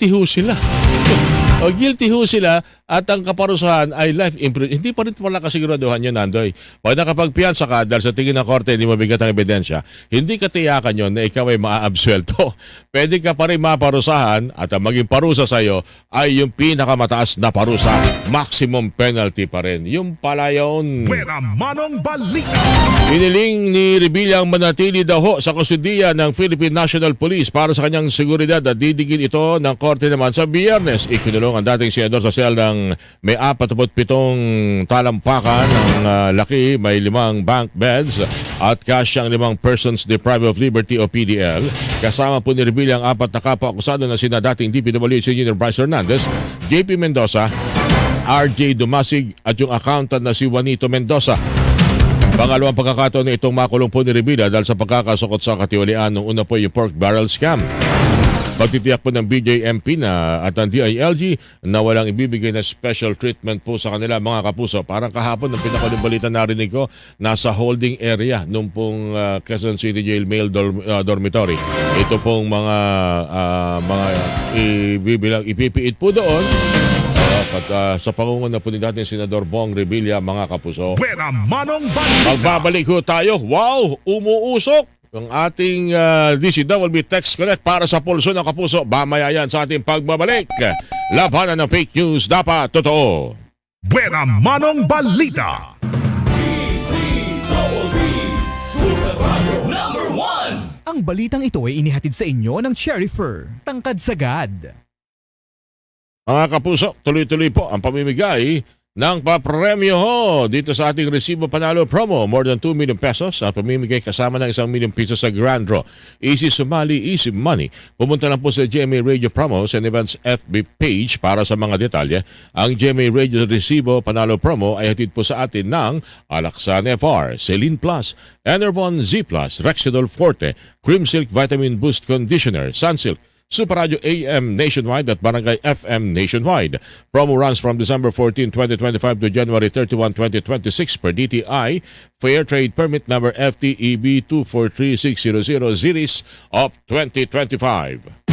guilty ho sila. O guilty ho sila at ang kaparusahan ay life imprisonment. Hindi pa rin pala kasiguraduhan yun, Nandoy. Pag nakapagpiyansa ka dahil sa tingin ng korte hindi mabigat ang ebidensya, hindi katiyakan yun na ikaw ay maaabsuelto. Pwede ka pa rin maparusahan at ang maging parusa sa'yo ay yung pinakamataas na parusa. Maximum penalty pa rin. Yung pala yun. Buena Manong Balita. Hiniling ni Revilla ang manatili daw ho sa kustudiya ng Philippine National Police para sa kanyang seguridad at didigin ito ng korte naman sa Biyernes. Ikinulong ang dating senador sa sel ng may 47 talampakan ng laki, may 5 bank beds at kasyang 5 persons deprived of liberty o PDL. Kasama po ni Revilla ang 4 na kapwa-akusado na sina dating DPWH Engineer Bryce Hernandez, JP Mendoza, RJ Dumasig at yung accountant na si Juanito Mendoza. Pangalawang pagkakataon na itong makulong po ni Revilla dahil sa pagkakasukot sa katiwalian nung una po yung pork barrel scam. Pagtitiyak po ng BJMP at ng DILG na walang ibibigay na special treatment po sa kanila mga kapuso. Parang kahapon ng pinakaling balita narinig ko, nasa holding area nung pong Quezon City Jail Male Dormitory. Ito pong mga ipipiit po doon. Sa pangunguna po ni dating Senador Bong Revilla, mga kapuso. Buena Manong Balita. Magbabalik ho tayo. Wow! Umuusok! Ang ating DCWB Text Connect para sa pulso ng kapuso. Mamaya yan sa ating pagbabalik. Labanan ng fake news dapat totoo. Buena Manong Balita. Super Radio Number 1. Ang balitang ito ay inihatid sa inyo ng Cherry Fur, tangkad sagad. Mga kapuso, tuloy-tuloy po ang pamimigay ng papremyo ho dito sa ating Resibo Panalo promo. More than 2 million pesos ang pamimigay kasama ng 1 million pesos sa Grand Draw. Easy sumali, easy money. Pumunta lang po sa GMA Radio Promos and Events FB page para sa mga detalye. Ang GMA Radio Resibo Panalo promo ay hatid po sa atin ng Alaxan FR, Celine Plus, Enervon Z Plus, Rexidol Forte, Cream Silk Vitamin Boost Conditioner, Sunsilk, Super Radio AM nationwide at Barangay FM nationwide. Promo runs from December 14, 2025 to January 31, 2026 per DTI Fair Trade Permit number FTEB 243600 series of 2025.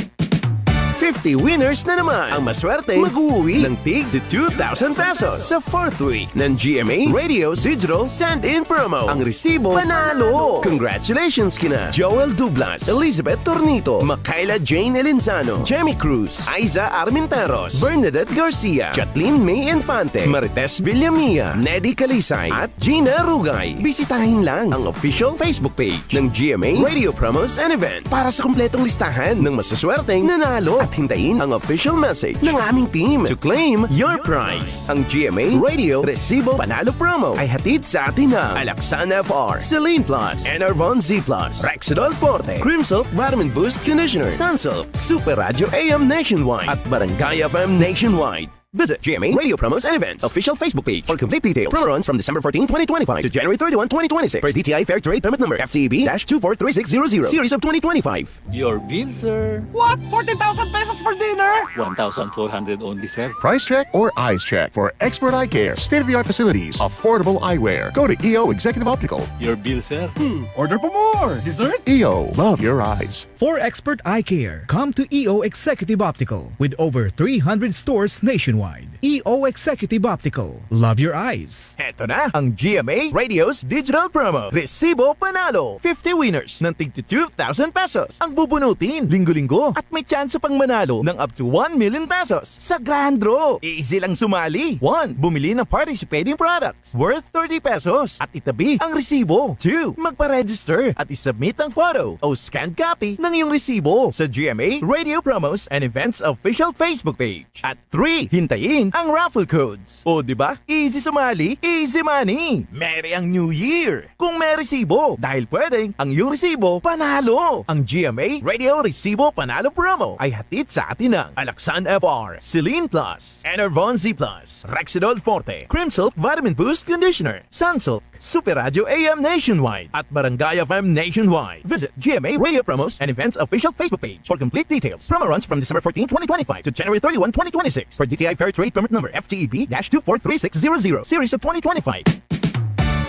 50 winners na naman ang maswerte mag-uwi ng tig de 2,000 pesos sa 4th week ng GMA Radio Digital Send-In Promo. Ang resibo, panalo! Congratulations kina Joel Dublas, Elizabeth Tornito, Makaila Jane Elinzano, Jamie Cruz, Aiza Armenteros, Bernadette Garcia, Chatlin May Infante, Marites Villamia, Neddy Calisay, at Gina Rugay. Bisitahin lang ang official Facebook page ng GMA Radio Promos and Events para sa kumpletong listahan ng masaswerteng nanalo at hintayin ang official message ng aming team to claim your prize. Ang GMA Radio Resibo Panalo Promo ay hatid sa atin ng Alaxan FR, Celine Plus, Enervon Z Plus, Rexidol Forte, Cream Silk Vitamin Boost Conditioner, Sunsilk, Super Radio AM nationwide at Barangay FM nationwide. Visit GMA Radio Promos and Events official Facebook page for complete details. Promo runs from December 14, 2025 to January 31, 2026 per DTI Fair Trade Permit number FTEB-243600 series of 2025. Your bill, sir. What? 40,000 pesos for dinner? 1,400 only, sir. Price check or eyes check for expert eye care, state-of-the-art facilities, affordable eyewear. Go to EO Executive Optical. Your bill, sir. Order po more. Dessert? EO, love your eyes. For expert eye care, come to EO Executive Optical with over 300 stores nationwide. EO Executive Optical. Love your eyes. Heto na ang GMA Radio's Digital Promo. Resibo Panalo. 50 winners ng tig 2,000 pesos ang bubunutin linggo-linggo at may chance pang manalo ng up to 1 million pesos sa Grand Draw. Easy lang sumali. 1. Bumili ng participating products worth 30 pesos at itabi ang resibo. 2. Magpa-register at isubmit ang photo o scanned copy ng iyong resibo sa GMA Radio Promos and Events official Facebook page. At 3. Hintayin ang raffle codes. O diba? Easy sumali, easy money. Merry ang New Year! Kung may resibo, dahil pwedeng ang iyong resibo, panalo! Ang GMA Radio Resibo Panalo Promo ay hatid sa atin ng Alaxan FR, Celine Plus, Enervon Z Plus, Rexidol Forte, Cream Silk Vitamin Boost Conditioner, Sunsilk, Super Radio AM nationwide at Barangay FM nationwide. Visit GMA Radio Promos and Events official Facebook page for complete details. Promo runs from December 14, 2025 to January 31, 2026 for DTI Fair Trade Permit number FTEB-243600 series of 2025.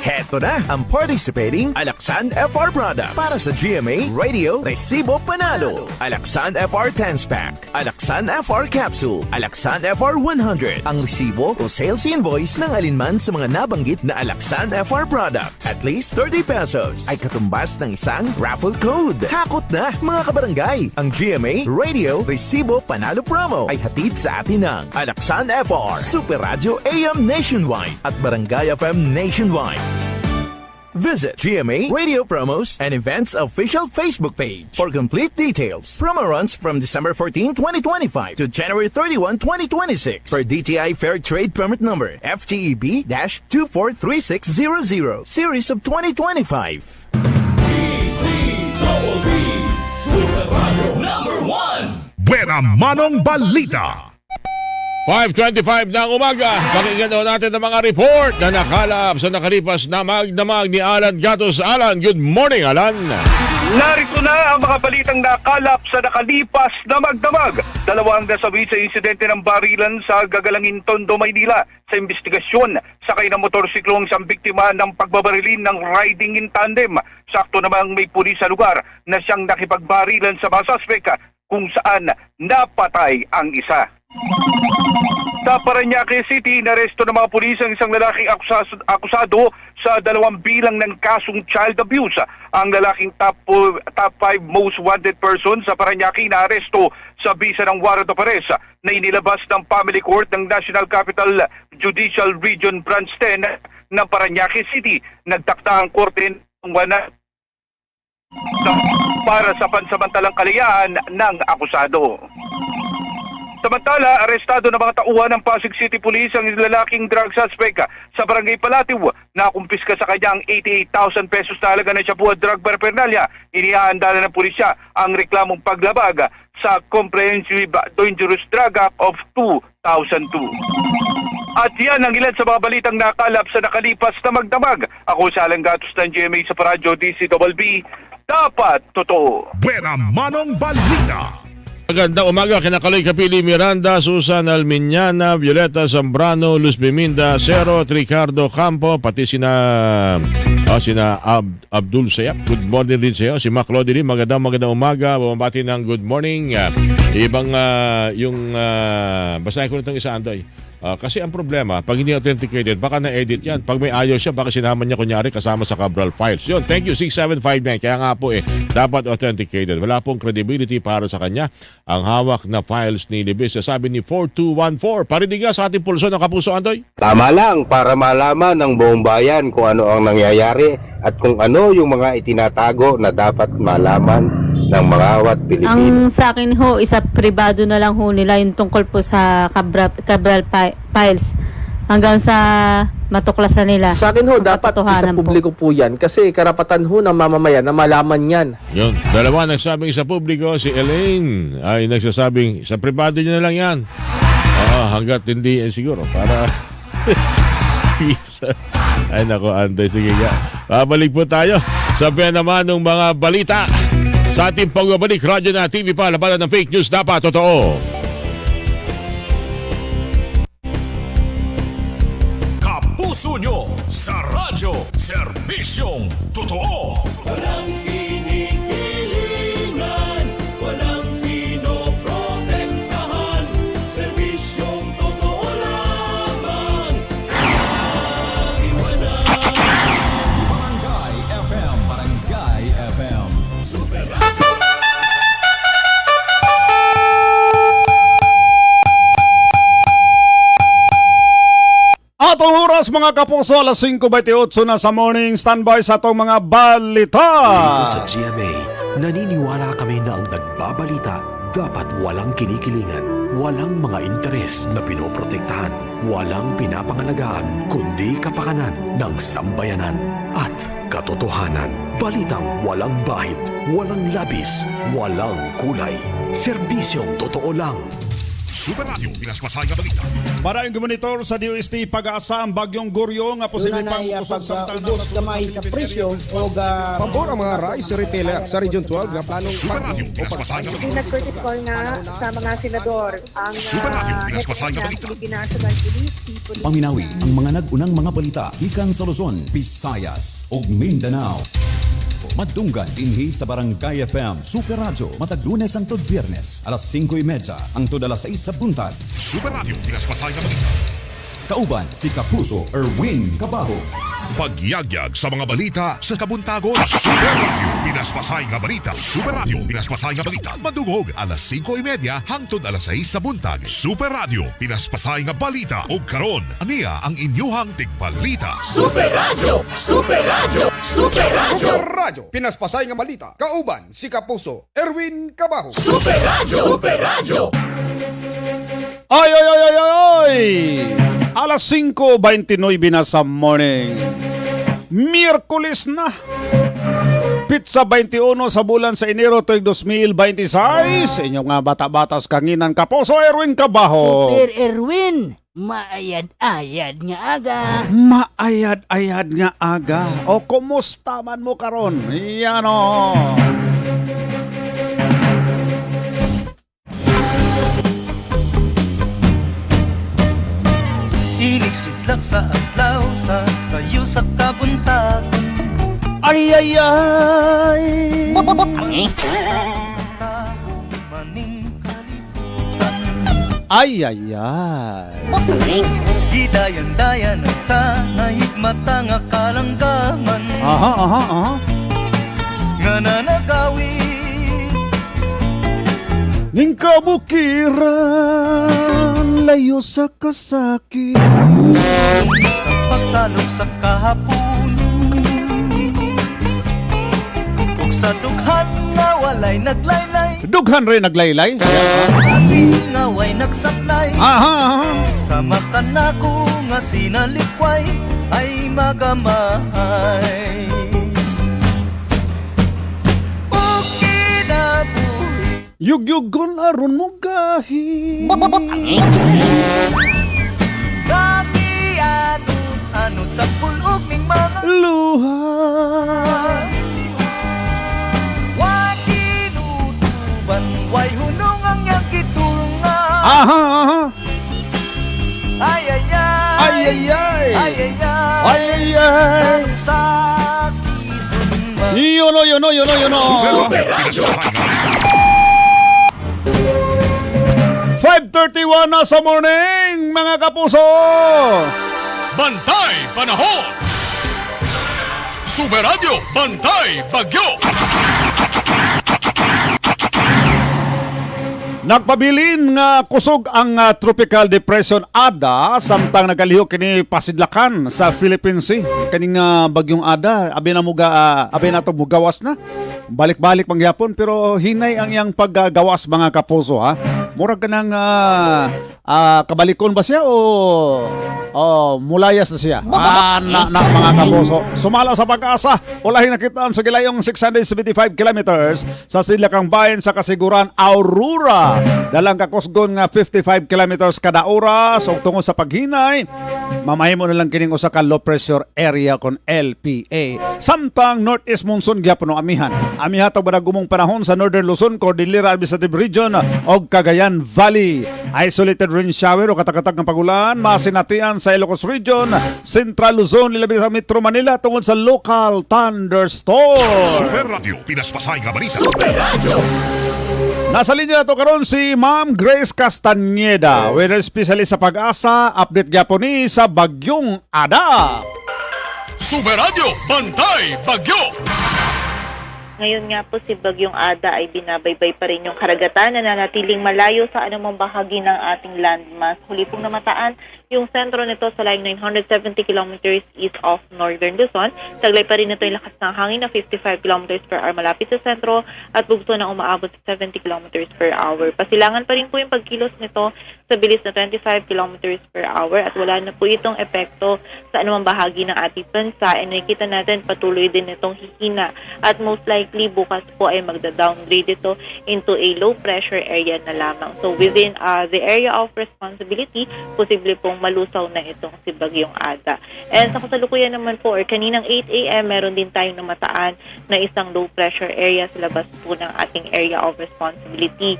Heto na ang participating Alaksan FR product para sa GMA Radio Resibo Panalo. Alaksan FR 10 pack, Alaksan FR capsule, Alaksan FR 100. Ang resibo o sales invoice ng alinman sa mga nabanggit na Alaksan FR products. At least 30 pesos ay katumbas ng isang raffle code. Hakot na mga kabarangay! Ang GMA Radio Resibo Panalo promo ay hatid sa atin ng Alaksan FR, Super Radio AM Nationwide at Barangay FM Nationwide. Visit GMA Radio Promos and Events official Facebook page for complete details. Promo runs from December 14, 2025 to January 31, 2026 for DTI Fair Trade Permit Number FTEB-243600 Series of 2025. DZBB Super Radio number 1. Buena Manong Balita. 5:25 ng umaga. Pakinggan daw natin ang mga report na nakalap sa nakalipas na magdamag ni Alan Gatos. Alan, good morning, Alan. Narito na ang mga balitang nakalap sa nakalipas na magdamag. Dalawang nasawi sa insidente ng barilan sa Gagalangin, Tondo, Maynila. Sa investigasyon, sakay ng motorsiklo ang isang biktima ng pagbabarilin ng riding in tandem. Sakto namang may pulis sa lugar na siyang nakipagbarilan sa mga suspect kung saan napatay ang isa. Sa Parañaque City, inaresto ng mga pulis ang isang lalaking akusado sa 2 bilang ng kasong child abuse. Ang lalaking top 5 most wanted person sa Parañaque inaresto sa bisa ng warrant of arrest na inilabas ng Family Court ng National Capital Judicial Region Branch 10 ng Parañaque City. Nagtakda ang korte ng para sa pansamantalang kalayaan ng akusado. Samantala, arestado ng mga tauhan ng Pasig City Police ang lalaking drug suspect sa Barangay Palatiw na kumpiska sa kanyang 88,000 pesos na halaga ng shabu at drug paraphernalia. Inihahanda na ng pulisya ang reklamong paglabag sa Comprehensive Dangerous Drug Act of 2002. At yan ang ilan sa mga balitang nakalap sa nakalipas na magdamag. Ako sa Alan Gatos ng GMA sa Paradyo DCBB. Dapat totoo. Buena Manong Balita. Magandang umaga, kinakaloy Kapili Miranda, Susan Almiñana, Violeta Zambrano, Luz Biminda, Cerot, Ricardo Campo, pati sina Abdul Sayap. Good morning din sa iyo. Si Mac Lodi, magandang umaga. Bumabati ng good morning. Basahin ko na itong isa, Andoy. Kasi ang problema, pag hindi authenticated, baka na-edit yan. Pag may ayaw siya, baka sinama niya kunyari kasama sa Cabral Files. Yun, thank you, 6759. Kaya nga po dapat authenticated. Wala pong credibility para sa kanya ang hawak na files ni Libis. Sabi ni 4214. Parinig nga sa ating pulso ng Kapuso, Andoy. Tama lang para malaman ng buong bayan kung ano ang nangyayari at kung ano yung mga itinatago na dapat malaman ng mga awat Pilipino. Ang sa akin ho, isa pribado na lang ho nila yung tungkol po sa Cabral Files hanggang sa matuklasan nila. Sa akin ho, dapat isa publiko po yan kasi karapatan ho ng mamamayan na malaman yan. Yun, dalawa nagsabing sa publiko, si Elaine ay nagsasabing sa pribado niya na lang yan. Hanggat hindi, siguro, para... Ay nako, Anday, sige nga. Babalik po tayo. Sabihan naman ng mga balita. Sa ating pagbabalik, radyo na TV pa, labanan ng fake news, dapat totoo. Kapuso nyo sa radyo, serbisyong totoo. Walang kinikilingan, walang pinoprotektahan, serbisyong totoo lamang. Iwanan. Barangay FM, Barangay FM. Super Radio. Atong oras mga kapuso, alas 5:28 na sa morning. Standby sa atong mga balita. Dito sa GMA, naniniwala kami na ang nagbabalita dapat walang kinikilingan, walang mga interes na pinoprotektahan, walang pinapangalagaan, kundi kapakanan ng sambayanan at katotohanan. Balitang walang bahid, walang labis, walang kulay. Serbisyong totoo lang. Super Radio, Pinas Masaya Balita. Maraming gumonitor sa DOST pag-asa ang bagyong Goryo nga posibleng pang kusog sa tanas sa presyo o pabor ang mga rice retailer sa Region 12 nga planong Super Radio, Pinas Masaya Balita. Nag-call na sa mga senador ang Super Radio, Pinas Masaya Balita. Philippine National Police, Paminawi ang mga nag-unang mga balita ikan sa Luzon, Visayas ug Mindanao. Madunggan dinhi sa Barangay FM Super Radio matag Lunes hangtod Biyernes alas 5:30 hangtod alas 6 sa buntag. Super Radio pinaspasay nga balita. Kauban si Kapuso Erwin Cabajo. Pagyagyag sa mga balita sa kabuntagon. Super Radio pinaspasay nga balita. Super Radio pinaspasay nga balita. Madungog alas 5:30 hangtod alas 6 sa buntag. Super Radio pinaspasay nga balita ug karon aniya ang inyuhang tigbalita. Super Radio! Super Radio! Super Radio! Super Radio! Pinaspasay nga balita. Kauban si Kapuso Erwin Cabajo. Super Radio! Super Radio! Ay! Alas 5:29 na sa morning. Miyerkules na. Pizza 21 sa bulan sa Enero tuig 2026. Inyong nga bata-batas kanginan Kapuso Erwin Cabajo. Super Erwin, maayad-ayad nga aga. Maayad-ayad nga aga. O kumusta man mo karon? Yan o. Inig sidlak sa adlaw sa sayo sa kabuntagon. Ay! Ay! Gidayan-dayan sa nahigmata nga kalanggaman. Aha. Nga nanagawi Ning kabukiran layo sa kasakit. pagsalop sa kahapon ug sa dughan nga walay naglaylay. Dughan rin naglaylay. Kasi nga way nagsaklay. Aha. Sama ka na ko nga sinalikway ay magamay. O kinabuhi Yugyugon aron mo gahi. Kaki anot sa pulog ning mga luha. Wakinutuban way hunong ang yang kitulunga. Aha. Ay ay ay. Ay ay ay. Ay ay ay. Ay ay ay. Yun o. Super Radio 5:31 na sa morning, mga kapuso. Bantay Panahon. Super Radio Bantay Bagyo. Nagpabilin nga kusog ang tropical depression Ada samtang nagalihok kini pasidlakan sa Philippine Sea. Kaning bagyong Ada abi na to mugawas na. Balik-balik pangyapon pero hinay ang iyang paggawas, mga kapuso ha. Murag kanang kabalikon ba siya o mulayas na siya? Mga kapuso. Sumala sa pag-asa. Ulahin nakitaan sa gilayong 675 kilometers sa silakang bayan sa kasiguran Aurora. Dalang kakusgon nga 55 kilometers kada oras. O tungod sa paghinay, mamahimo na lang kining usa ka low pressure area kon LPA. Samtang northeast monsoon gyapon amihan. Amiha tag badagumong panahon sa Northern Luzon, Cordillera Administrative Region ug Cagayan Valley. Isolated rain shower o katakatag ng pagulan masinatian sa Ilocos Region, Central Luzon, lilabi sa Metro Manila tungod sa local thunderstorm. Super Radio pinaspasay nga balita. Super Radio! Nasa linya na to karon si Ma'am Grace Castañeda, weather specialist sa Pag-asa. Update gyapon ni sa bagyong Ada. Super Radio Bantay Bagyo. Ngayon nga po si Bagyong Ada ay binabaybay pa rin yung karagatan na nanatiling malayo sa anumang bahagi ng ating landmass. Huli pong namataan yung sentro nito sa layong 970 kilometers east of Northern Luzon. Taglay pa rin ito yung lakas ng hangin na 55 kilometers per hour malapit sa sentro at bugso na umaabot sa 70 kilometers per hour. Pasilangan pa rin po yung pagkilos nito sa bilis na 25 kilometers per hour at wala na po itong epekto sa anumang bahagi ng ating bansa. And nakikita natin patuloy din itong hihina at most likely unfortunately, bukas po ay magda-downgrade ito into a low pressure area na lamang. So within the area of responsibility, posible pong malusaw na itong si Bagyong Ada. And sa kasalukuyan naman po, or kaninang 8 a.m., meron din tayong namataan na isang low pressure area sa labas po ng ating area of responsibility.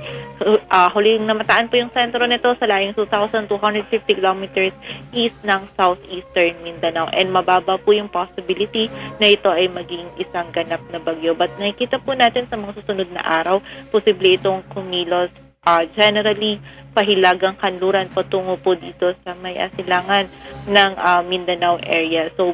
Huling namataan po yung sentro nito sa layong 2,250 kilometers east ng southeastern Mindanao. And mababa po yung possibility na ito ay maging isang ganap na bagyo. But nakikita po natin sa mga susunod na araw, posible itong kumilos generally pahilagang kanluran patungo po dito sa may asilangan ng Mindanao area. So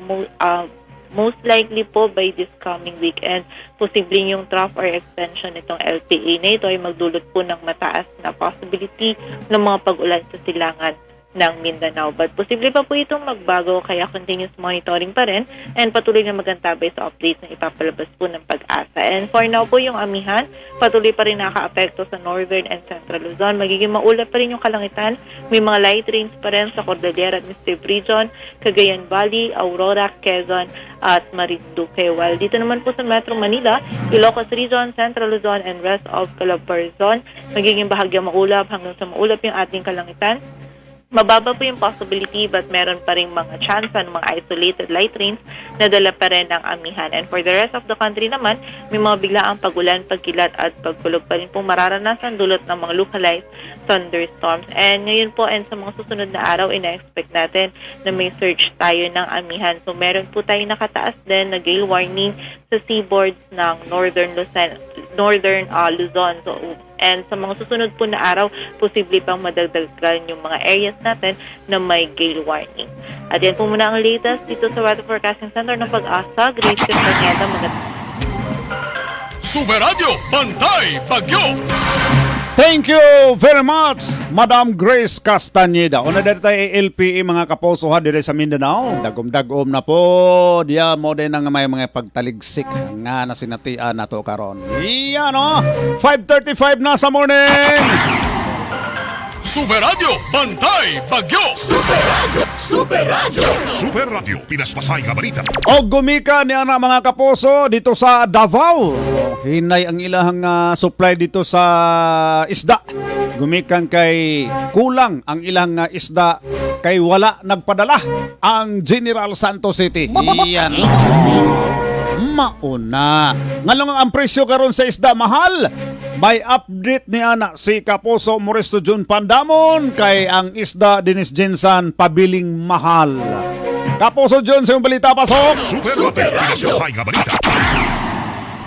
most likely po by this coming weekend, posibleng yung trough or extension nitong LPA na ito ay magdulot po ng mataas na possibility ng mga pag-ulan sa silangan ng Mindanao. But posible pa po itong magbago, kaya continuous monitoring pa rin and patuloy na magantabay sa updates na ipapalabas po ng Pag-asa. And for now po, yung amihan, patuloy pa rin naka-apekto sa northern and central Luzon. Magiging maulap pa rin yung kalangitan. May mga light rains pa rin sa Cordillera Administrative Region, Cagayan Valley, Aurora, Quezon, at Marinduque. While dito naman po sa Metro Manila, Ilocos Region, Central Luzon, and rest of Calabarzon, magiging bahagyang maulap hanggang sa maulap yung ating kalangitan. Mababa po yung possibility but meron pa rin mga chance ng mga isolated light rains na dala pa rin ng amihan. And for the rest of the country naman, may mga biglaang pagulan, pagkilat at pagkulog pa rin pong mararanasan dulot ng mga localized thunderstorms. And ngayon po and sa mga susunod na araw, ina-expect natin na may surge tayo ng amihan. So meron po tayo nakataas din na gale warning sa seaboards ng northern Luzon. So, and sa mga susunod po na araw, posible pang madagdagan yung mga areas natin na may gale warning. At yan po muna ang latest dito sa Weather Forecasting Center ng Pag-asa. Grace Castañeda, Super Radio, Bantay Bagyo! Thank you very much, Madam Grace Castañeda. Una dito tayo LPE mga kapuso dire sa Mindanao. Dagom-dagom na po. Diya mo din ang may mga pagtaligsik nga nasinatian na to karon. Iyan o, 5:35 na sa morning. Super Radio, Bantay Bagyo! Super Radio, Super Radio! Super Radio, pinaspasay nga balita. O gumika niya na mga kapuso dito sa Davao. Hinay ang ilahang supply dito sa isda. Gumikan kay kulang ang ilang isda kay wala nagpadala ang General Santos City. Iyan. Mauna. Ngalong ang presyo karon sa isda mahal. May update ni anak si Kapuso Moresto Jun Pandamon kay ang isda Dennis Jensen pabiling mahal. Kapuso Jun sa balita pasok. Super Radio, pinaspasay nga balita.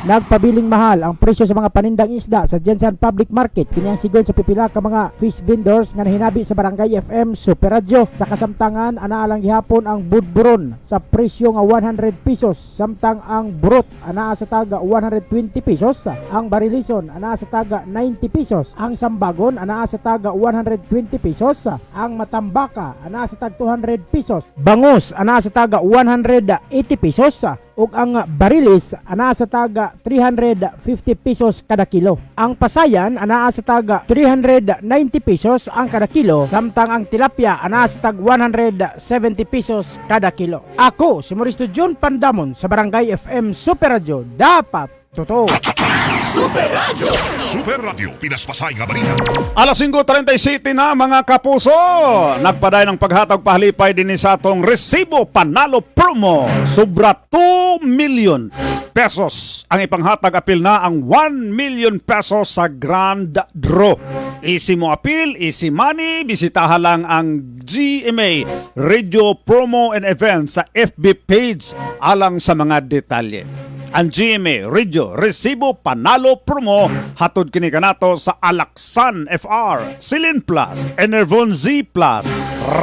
Nagpabiling mahal ang presyo sa mga panindang isda sa Jensen Public Market. Kini ang sigon sa pipila ka mga fish vendors nga nahinabi sa Barangay FM Super Radio. Sa kasamtangan, anaa lang gihapon ang budburon sa presyo nga 100 pesos. Samtang ang burot anaa sa taga 120 pesos. Ang barilison anaa sa taga 90 pesos. Ang sambagon anaa sa taga 120 pesos. Ang matambaka anaa sa taga 200 pesos. Bangus anaa sa taga 180 pesos. Ug ang barilis anaa sa taga 350 pesos kada kilo. Ang pasayan anaa sa taga 390 pesos ang kada kilo, samtang ang tilapia anaa sa tag 170 pesos kada kilo. Ako si Moresto Jun Pandamon sa Barangay FM Super Radio. Dapat totoo. Super Radio! Super Radio, pinaspasay nga balita. Alas 5:37 na mga kapuso. Nagpaday ng paghatag pahalipay din sa atong resibo panalo promo. Sobra 2 million pesos. Ang ipanghatag apil na ang 1 million pesos sa Grand Draw. Easy mo apil, easy money. Bisitahan lang ang GMA Radio Promo and Events sa FB page alang sa mga detalye. Ang GMA Radio Resibo Panalo Promo hatod kini kanato sa Alaxan FR, Silin Plus, Enervon Z Plus,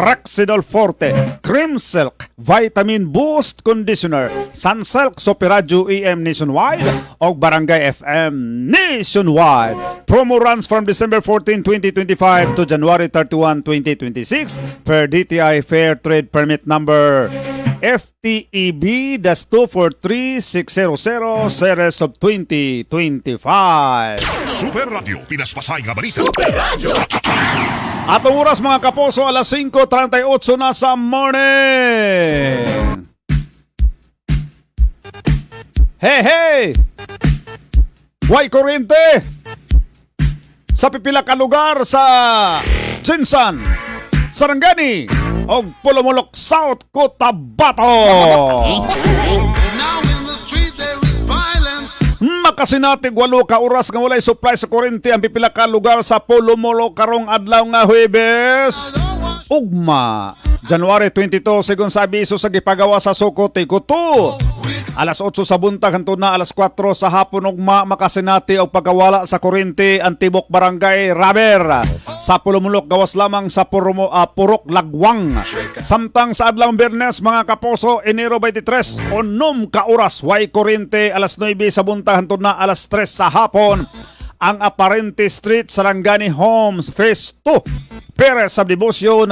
Rexidol Forte, Cream Silk, Vitamin Boost Conditioner, Sunsilk Super Radio EM Nationwide o Barangay FM Nationwide. Promo runs from December 14, 2025 to January 31, 2026 per DTI Fair Trade Permit number FTEB-243600 series of 2025. Super Radio, pinaspasay nga balita. Super Radio! Atong oras mga kapuso, alas 5:38 na sa morning. Hey, hey! Way kuryente sa pipila ka lugar sa Jinsan, Sarangani o Pulumulok South, Cotabato. Makasinatig 8 ka oras nga walay supply sa kuryente ang pipila ka lugar sa Pulumulok karong adlaw nga Huwebes. Ugma, January 22, sigon sa abiso sa gipagawa sa Sokote, Kuto. Alas 8 sa buntag hangtod na alas 4 sa hapon ugma makasinati og pagkawala sa kuryente ang tibok barangay Raber sa Pulumulok gawas lamang sa Purok Lagwang. Samtang sa adlaw Biyernes mga kapuso, Enero 23, 9 ka oras way kuryente alas 9 sa buntag hangtod na alas 3 sa hapon. Ang Aparente Street, Sarangani Homes, Phase 2. Perez Subdivision,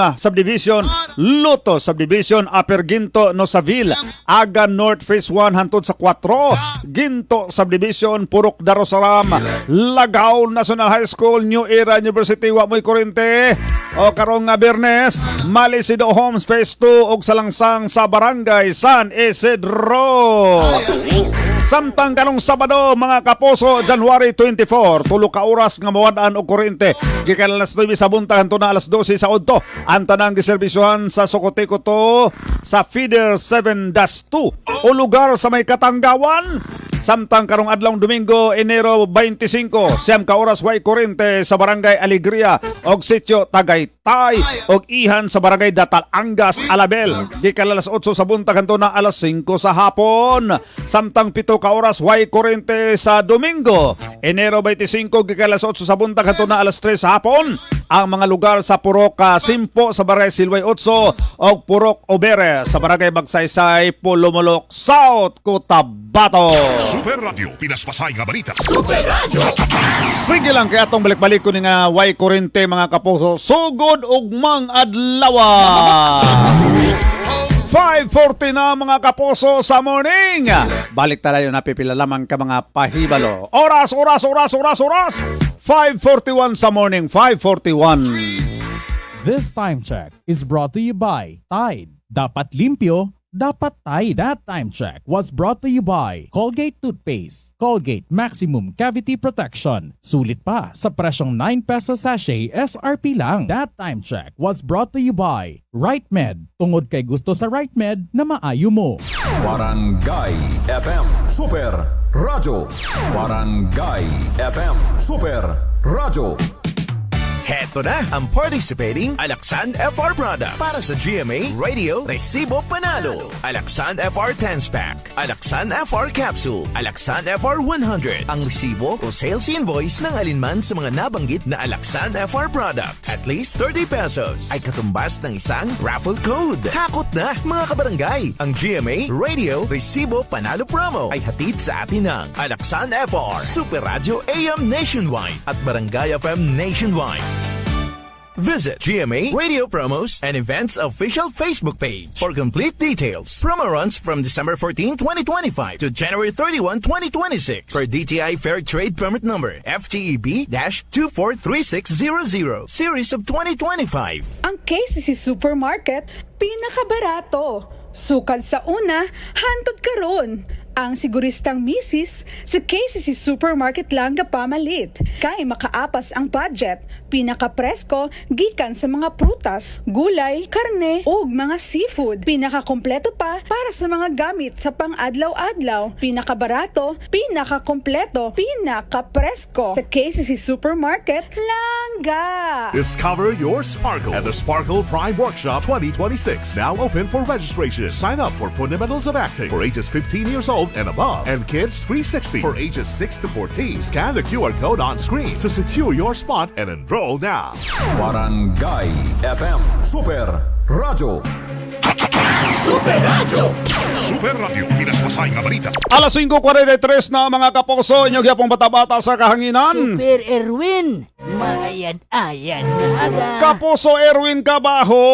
Luto Subdivision, Upper Ginto, Nosaville, Aga North Phase 1 hantod sa 4, Ginto Subdivision, Purok Darosaram, Lagaw National High School, New Era University, wa mo'y kurente. O karong nga Biyernes, Malisido Homes Phase 2 og salangsang sa Barangay San Isidro. Samtang karong Sabado mga kapuso, January 24, 2 ka oras nga mawad-an og kuryente. Gikan alas 9 sa buntag hangtod na alas 12 sa udto. Ang tanang giserbisyuhan sa Sokote-Kuto sa Feeder 7-2 o lugar sa may Katanggawan. Samtang karong adlawng Domingo, Enero 25, 9 ka oras way kuryente sa Barangay Alegria og Sitio Tagaytay og Ihan sa Barangay Datalangas, Alabel. Gikan alas 8 sa buntag hangtod na alas 5 sa hapon. Samtang 7 ka oras way kuryente sa Domingo, Enero 25, gikan alas 8 sa buntag hangtod na alas 3 sa hapon. Ang mga lugar sa Purok Simpo sa Barangay Silway 8 o Purok Obere sa Barangay Magsaysay, Pulumulok South, Cotabato. Super Radio, pinaspasay nga balita. Super Radio. Sige lang kaya atong balik-balik ko nga way kurente mga kapuso. Sugod ug mang adlawa. 5:40 na mga kapuso sa morning. Balik tayo napipila lamang ka mga pahibalo. Oras. 5:41 sa morning, 5:41. This time check is brought to you by Tide. Dapat limpyo, dapat Tide. That time check was brought to you by Colgate Toothpaste. Colgate Maximum Cavity Protection. Sulit pa sa presyong 9 pesos sachet SRP lang. That time check was brought to you by Right Med. Tungod kay gusto sa Right Med na maayo mo. Barangay FM Super Radio. Barangay FM Super Radio. Heto na ang participating Alaksan FR product para sa GMA Radio Resibo Panalo. Alaksan FR 10 pack, Alaksan FR capsule, Alaksan FR 100. Ang resibo o sales invoice ng alinman sa mga nabanggit na Alaksan FR products. At least 30 pesos ay katumbas ng isang raffle code. Hakot na mga kabarangay! Ang GMA Radio Resibo Panalo promo ay hatid sa atin ng Alaksan FR, Super Radio AM Nationwide at Barangay FM Nationwide. Visit GMA Radio Promos and Events official Facebook page for complete details. Promo runs from December 14, 2025 to January 31, 2026 for DTI Fair Trade Permit Number FTEB-243600 Series of 2025. Ang KCC Supermarket, pinakabarato. Sukad sa una, hantod karon. Ang siguristang misis sa KCC Supermarket lang pamalit. Kay makaapas ang budget, pinaka-presko gikan sa mga prutas, gulay, karne ug mga seafood. Pinaka-kompleto pa para sa mga gamit sa pang-adlaw-adlaw. Pinaka-barato, pinaka-kompleto, pinaka-presko. Sa KCC Supermarket, langga! Discover your sparkle at the Sparkle Prime Workshop 2026. Now open for registration. Sign up for Fundamentals of Acting for ages 15 years old and above, and Kids 360 for ages 6 to 14. Scan the QR code on screen to secure your spot and enroll now. Barangay FM Super Radio. Super Radio. Super Radio, pinaspasay nga balita. Alas 5:43 na mga kapuso, inyo gyapong bata-bata sa kahanginan. Super Erwin, maayad-ayad nga aga. Kapuso Erwin Cabajo.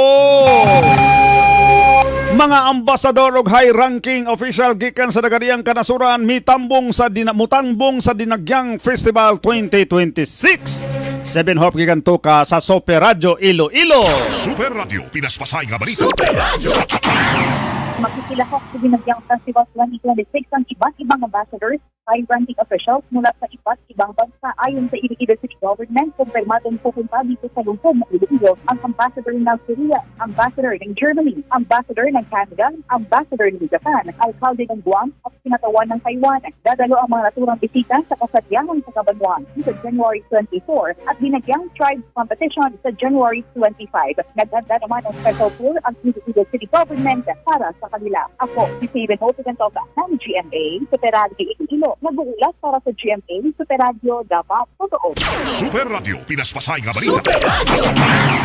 Mga ambasador ug high-ranking official gikan sa Daganiyang Kanasuran mutambong sa Dinagyang Festival 2026. 7 Hope gikan tuka sa Super Radio Iloilo. Super Radio, pinaspasay nga balita. Super Radio. Makikilahok sa Dinagyang Festival 2026 ang iba't ibang ambassadors high-ranking officials mula sa iba't ibang bansa. Ayon sa Iloilo City Government, kumpirmadong pupunta dito sa lungsod ng Iloilo ang Ambassador ng Korea, Ambassador ng Germany, Ambassador ng Canada, Ambassador ng Japan, Alcalde ng Guam at Sinatawan ng Taiwan. Dadalo ang mga naturang bisita sa kasadyahan sa Cabanatuan sa January 24 at binagyang tribes competition sa January 25. Naghanda naman ng special tour ang Iloilo City Government para sa kanila. Ako, si Steven Hotigantoka ng GMA, Super Radio Iloilo. Nag-uulat para sa GMA, Super Radio, dapat totoo. Super Radio, pinaspasay nga balita.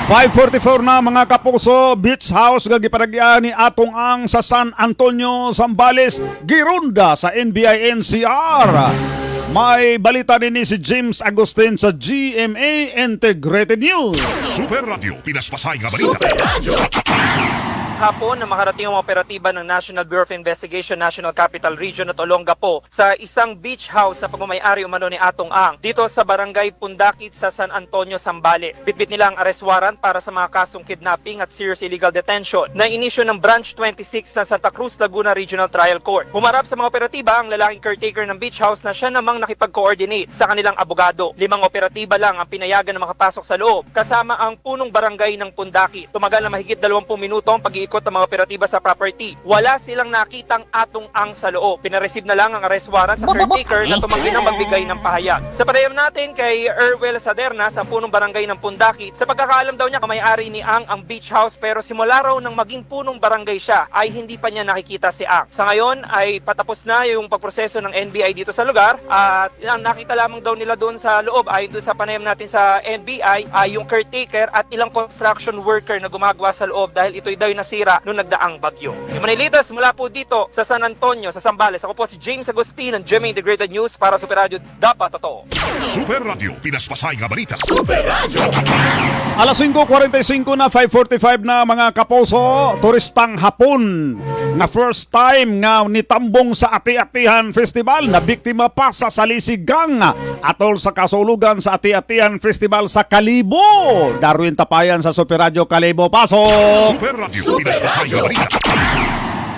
5:44 na mga kapuso, Beach House gagiparagyan ni atong ang sa San Antonio, Zambales, girunda sa NBI NCR. May balita din ni si James Agustin sa GMA Integrated News. Super Radio, pinaspasay nga balita. Super Radio. Hapon na makarating ang operatiba ng National Bureau of Investigation National Capital Region at Olongapo sa isang beach house na pagmamayari umano ni Atong Ang dito sa Barangay Pundakit sa San Antonio, Zambales. Bitbit nila ang arrest warrant para sa mga kasong kidnapping at serious illegal detention na inisyo ng Branch 26 ng Santa Cruz, Laguna Regional Trial Court. Humarap sa mga operatiba ang lalaking caretaker ng beach house na siya namang nakipag-coordinate sa kanilang abogado. 5 operatiba lang ang pinayagan na makapasok sa loob kasama ang punong barangay ng Pundakit. Tumagal na mahigit 20 minuto ang pag-iikot ng mga operatiba sa property. Wala silang nakitang Atong Ang sa loob. Pinareceive na lang ang arrest warrant sa caretaker na tumanggi ng magbigay ng pahayag. Sa panayam natin kay Erwel Saderna sa punong barangay ng Pundakit, sa pagkakaalam daw niya kamay-ari ni Ang beach house pero simula raw nang maging punong barangay siya ay hindi pa niya nakikita si Ang. Sa ngayon ay patapos na yung pagproseso ng NBI dito sa lugar at nakita lamang daw nila doon sa loob ay doon sa panayam natin sa NBI ay yung caretaker at ilang construction worker na gumagawa sa loob dahil ito'y daw nasira noong nagdaang bagyo. Yung Manilitas mula po dito sa San Antonio, sa Zambales. Ako po si James Agustin ng GMA Integrated News para Super Radio, dapat totoo. Super Radio, pinaspasay nga balita. Super Radio. Alas 5:45 na 5:45 na mga kapuso, turistang hapon nga first time nga nitambong sa Ati-Atihan Festival na biktima pa sa salisigang atol sa kasulugan sa Ati-Atihan Festival sa Kalibo. Darwin Tapayan sa Super Radio Kalibo. Pasok! Super Radio, pinaspasay nga balita.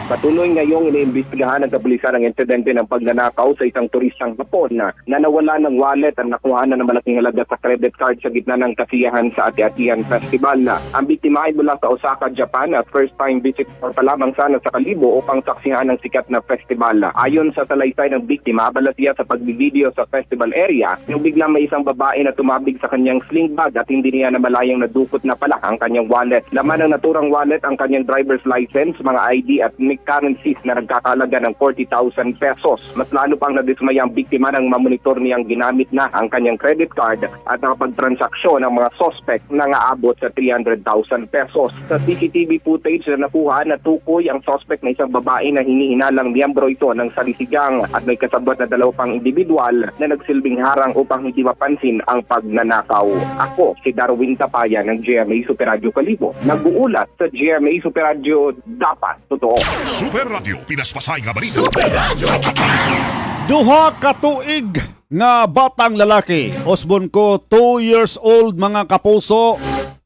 Patuloy ngayong iniimbestigahan ng kapulisan ang insidente ng pagnanakaw sa isang turistang Hapon na nawala ng wallet at nakuha na ng malaking halaga sa credit card sa gitna ng kasiyahan sa Ati-Atihan Festival. Ang biktima ay mula sa Osaka, Japan at first time visitor pa lamang sana sa Kalibo upang saksihan ng sikat na festival. Ayon sa salaysay ng biktima, abala siya sa pagbibideo sa festival area nung biglang may isang babae na tumabig sa kanyang sling bag at hindi niya namalayang nadukot na pala ang kanyang wallet. Laman ng naturang wallet ang kanyang driver's license, mga ID at currencies na nagkakalaga ng 40,000 pesos. Mas lalo pang nadismaya ang biktima nang mamonitor niyang ginamit na ang kanyang credit card at nakapagtransaksyon ng mga suspect na aabot sa 300,000 pesos. Sa CCTV footage na nakuha, natukoy ang suspect na isang babae na hinihinalang miyembro ito ng salisigang at may kasabot na 2 pang individual na nagsilbing harang upang hindi mapansin ang pagnanakaw. Ako, si Darwin Tapayan ng GMA Super Radio Kalibo. Nag-uulat sa GMA Super Radio, dapat totoo. Super Radio, pinaspasay nga balita. Super Radio. Duha ka tuig nga batang lalaki, osbon ko 2 years old mga kapuso,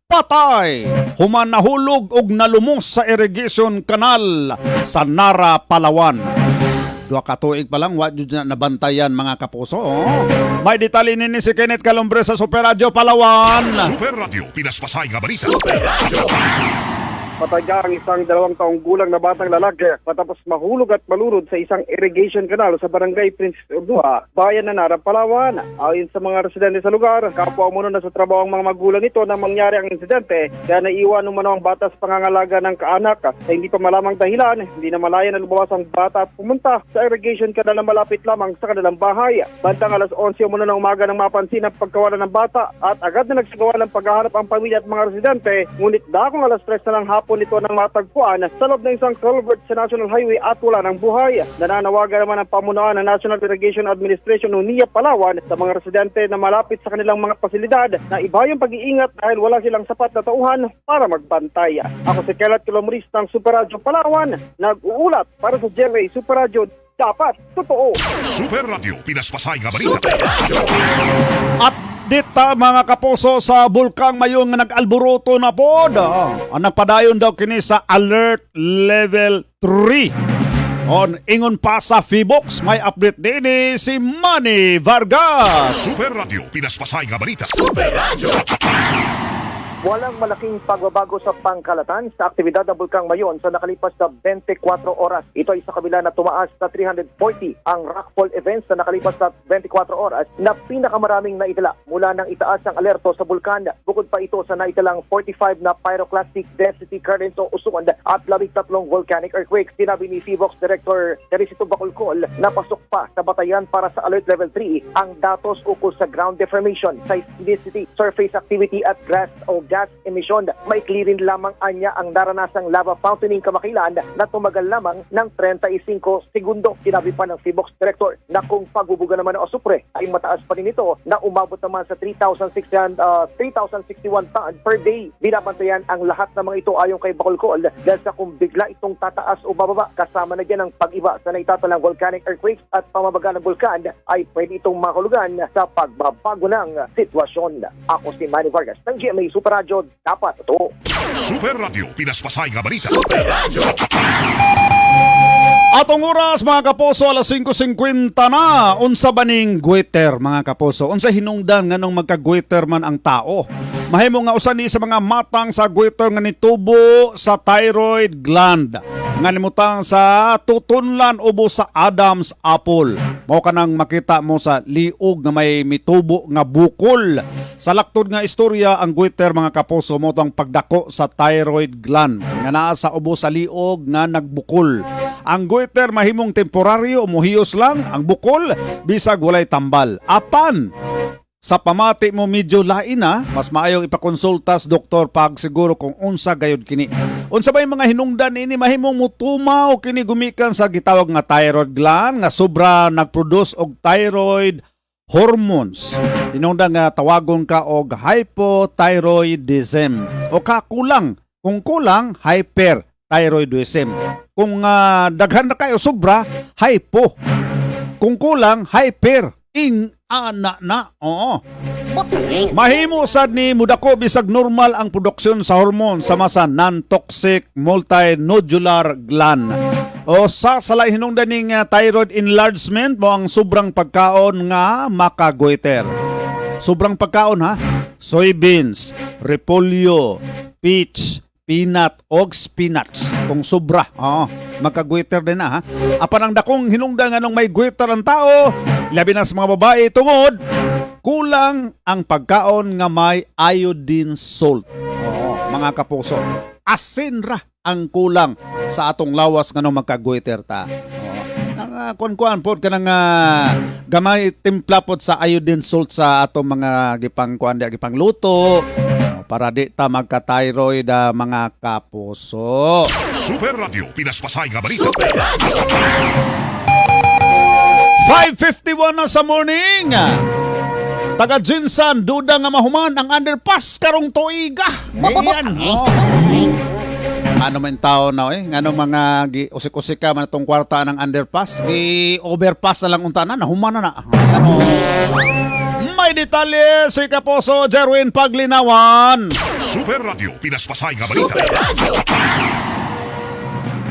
patay human nahulog og nalumos sa irrigation canal sa Nara, Palawan. Duha ka tuig pa lang, wa jud na nabantayan mga kapuso. May detalye ni si Kenneth Calombre sa Super Radio Palawan. Super Radio, pinaspasay nga balita. Super Radio. Patay ang isang 2 taong gulang na batang lalaki matapos mahulog at malunod sa isang irrigation canal sa barangay Princess Urdua, bayan ng Nara, Palawan. Ayon sa mga residente sa lugar, kapwa muna na sa trabaho ang mga magulang nito na mangyari ang insidente kaya naiwan umano ang bata sa pangangalaga ng kaanak. Sa hindi pa malamang dahilan, hindi na malaya na lumawas ang bata at pumunta sa irrigation canal na malapit lamang sa kanilang bahay. Bandang alas 11 umano ng umaga nang mapansin ang pagkawalan ng bata at agad na nagsagawa ng paghahanap ang pamilya at mga residente. Ngunit dakong alas 3 na lang hapon nito ng matagpuan sa loob ng isang culvert sa National Highway at wala ng buhay. Nananawagan naman ang pamunuan ng National Irrigation Administration NIA Palawan sa mga residente na malapit sa kanilang mga pasilidad na iba yung pag-iingat dahil wala silang sapat na tauhan para magbantay. Ako si Kelat Kilomris ng Super Radio Palawan, nag-uulat para sa GMA Super Radio, dapat totoo. Super Radio, pinaspasay nga balita. Super Radio. At dita mga kapuso sa Bulkang Mayong nga nag-alboroto na pod. Ang nagpadayon daw kini sa Alert Level 3. On ingon pa sa Feebox, may update din si Manny Vargas. Super Radio, pinaspasay nga balita. Walang malaking pagbabago sa pangkalatan sa aktibidad ng Bulkang Mayon sa nakalipas na 24 oras. Ito ay sa kabila na tumaas na 340 ang rockfall events sa nakalipas na 24 oras na pinakamaraming naitala mula nang itaas ang alerto sa bulkan. Bukod pa ito sa naitalang 45 na pyroclastic density currents o usungan at 13 volcanic earthquakes. Sinabi ni Feebox Director Teresito Bacolcol na pasok pa sa batayan para sa Alert Level 3 ang datos ukol sa ground deformation, seismicity, surface activity at gas emission. Maikli rin lamang anya ang naranasang lava fountaining kamakilan na tumagal lamang ng 35 segundo. Sinabi pa ng Feebox Director na kung pagbubuga naman ng Osupre ay mataas pa rin ito na umabot naman sa 3,061 tons per day. Binabantayan ang lahat ng mga ito ayon kay Bacolcol dahil sa kung bigla itong tataas o bababa kasama na dyan ang pag-iba sa naitatalang volcanic earthquakes at pamabaga ng bulkan ay pwede itong makahulugan sa pagbabago ng sitwasyon. Ako si Manny Vargas ng GMA Super Radio, dapat ito. Super Radio, pinaspasay nga balita. Atong oras mga kapuso, alas 5:50 na. Unsa baning goiter mga kapuso? Unsa hinungdan nganong magka-goiter man ang tao? Mahimo nga usa ni sa mga matang sa goiter nga nitubo sa thyroid gland. Nga nimutang sa tutunlan ubo sa Adam's apple. Mao kanang makita mo sa liog nga may mitubo nga bukol. Sa laktod nga istorya ang goiter mga kapuso mo tang pagdako sa thyroid gland nga naa sa ubo sa liog nga nagbukol. Ang goiter mahimong temporaryo o muhiyos lang, ang bukol bisag walay tambal. Apan sa pamati mo medyo lain na, mas maayong ipakonsultas doktor pag siguro kung unsa gayud kini. Unsa bay mga hinungdan ini mahimong mutumaw kini gumikan sa gitawag nga thyroid gland nga sobra nagproduce og thyroid hormones. Hinungdan nga tawagon ka og hypothyroidism o kakulang. Kung kulang, hyperthyroidism. Kung daghan na kayo sobra, hypo. Kung kulang, hyper. Ana na. Oo. Mahimo sad ni mudako bisag normal ang produksyon sa hormone sama sa non-toxic multinodular gland. O sa salay hinungdan ning thyroid enlargement mo ang sobrang pagkaon nga makagoiter. Sobrang pagkaon ha. Soybeans, repolyo, peach, peanut og spinach. Kung sobra, makagoiter din na ha. Apan ang dakong hinungdan nganong may goiter ang tao, labi na sa mga babae tungod kulang ang pagkaon nga may iodine salt. Mga kapuso, asin ra ang kulang sa atong lawas nganong magkagoiter ta. Ang kuan pod kanang gamay timpla pod sa iodine salt sa atong mga gipang luto para di ta magka-thyroid mga kapuso. Super Radio, pinaspasay nga balita. 5:51 na sa morning. Taga Jinsan, duda nga mahuman ang underpass karong tuiga. Yan. Ano man tao na ngano mga usik-usik ka man itong kwarta ng underpass, overpass na lang unta na, nahuman na. Ano? May detalye si Kapuso Jerwin Paglinawan. Super Radio, pinaspasay nga balita.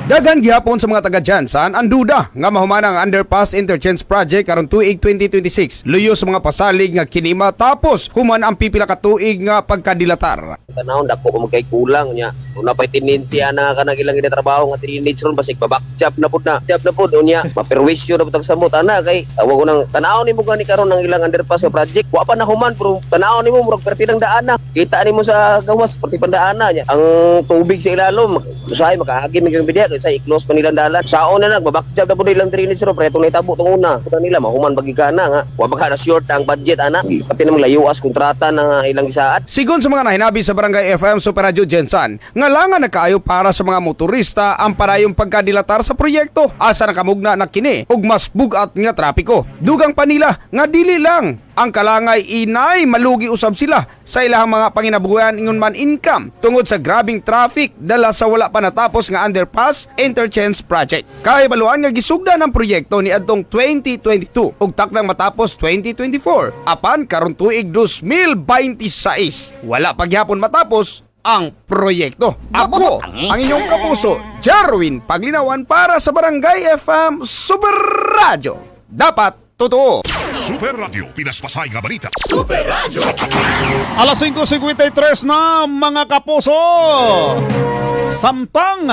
Daghan gihapon sa mga taga Jansan ang duda nga mahuman ang underpass interchange project karon tuig 2026. Luyo sa mga pasalig nga kinima tapos human ang pipila ka tuig nga pagkadilatar. Tanahon dako ko magkay kulang nya. Una pay tendensiya na kanang ilang trabaho nga teenage ron basig babakchap na pud na. Chap na pud unya maperwisyo na pud sa mo ana kay tawag ko nang tanahon nimo gani karon ng ilang underpass nga project. Wa pa na human pero tanahon nimo murag perti ng daan na. Kita nimo sa gawas perti pandaan nya. Ang tubig sa ilalom usahay makaagi mig bidiya sa i-close pa nilang dalan. Saon na nagbabakjab na po nilang drainage ro pre itong naitabo itong una. Kuta nila mahuman bagigana nga. Wa baka na short ang budget ana. Pati namang layuas kontrata na ilang isaat. Sigon sa mga nahinabi sa Barangay FM Super Radio Jensan, nga langan na kaayo para sa mga motorista ang parayong pagkadilatar sa proyekto. Asa nakamugna na kini ug mas bugat nga trapiko. Dugang pa nila nga dili lang ang kalangay inay malugi usab sila sa ilahang mga panginabuhian ingon man income tungod sa grabing traffic dala sa wala pa natapos nga underpass interchange project. Kaibaluan nga gisugda ng proyekto ni adtong 2022 ug takdang matapos 2024. Apan karon tuig 2026 wala pa gyapon matapos ang proyekto. Ako, ang inyong kapuso, Jarwin Paglinawan para sa Barangay FM Super Radio. Dapat totoo. Super Radio, pinaspasay nga balita. Super Radio. Alas 5:53 na mga kapuso. Samtang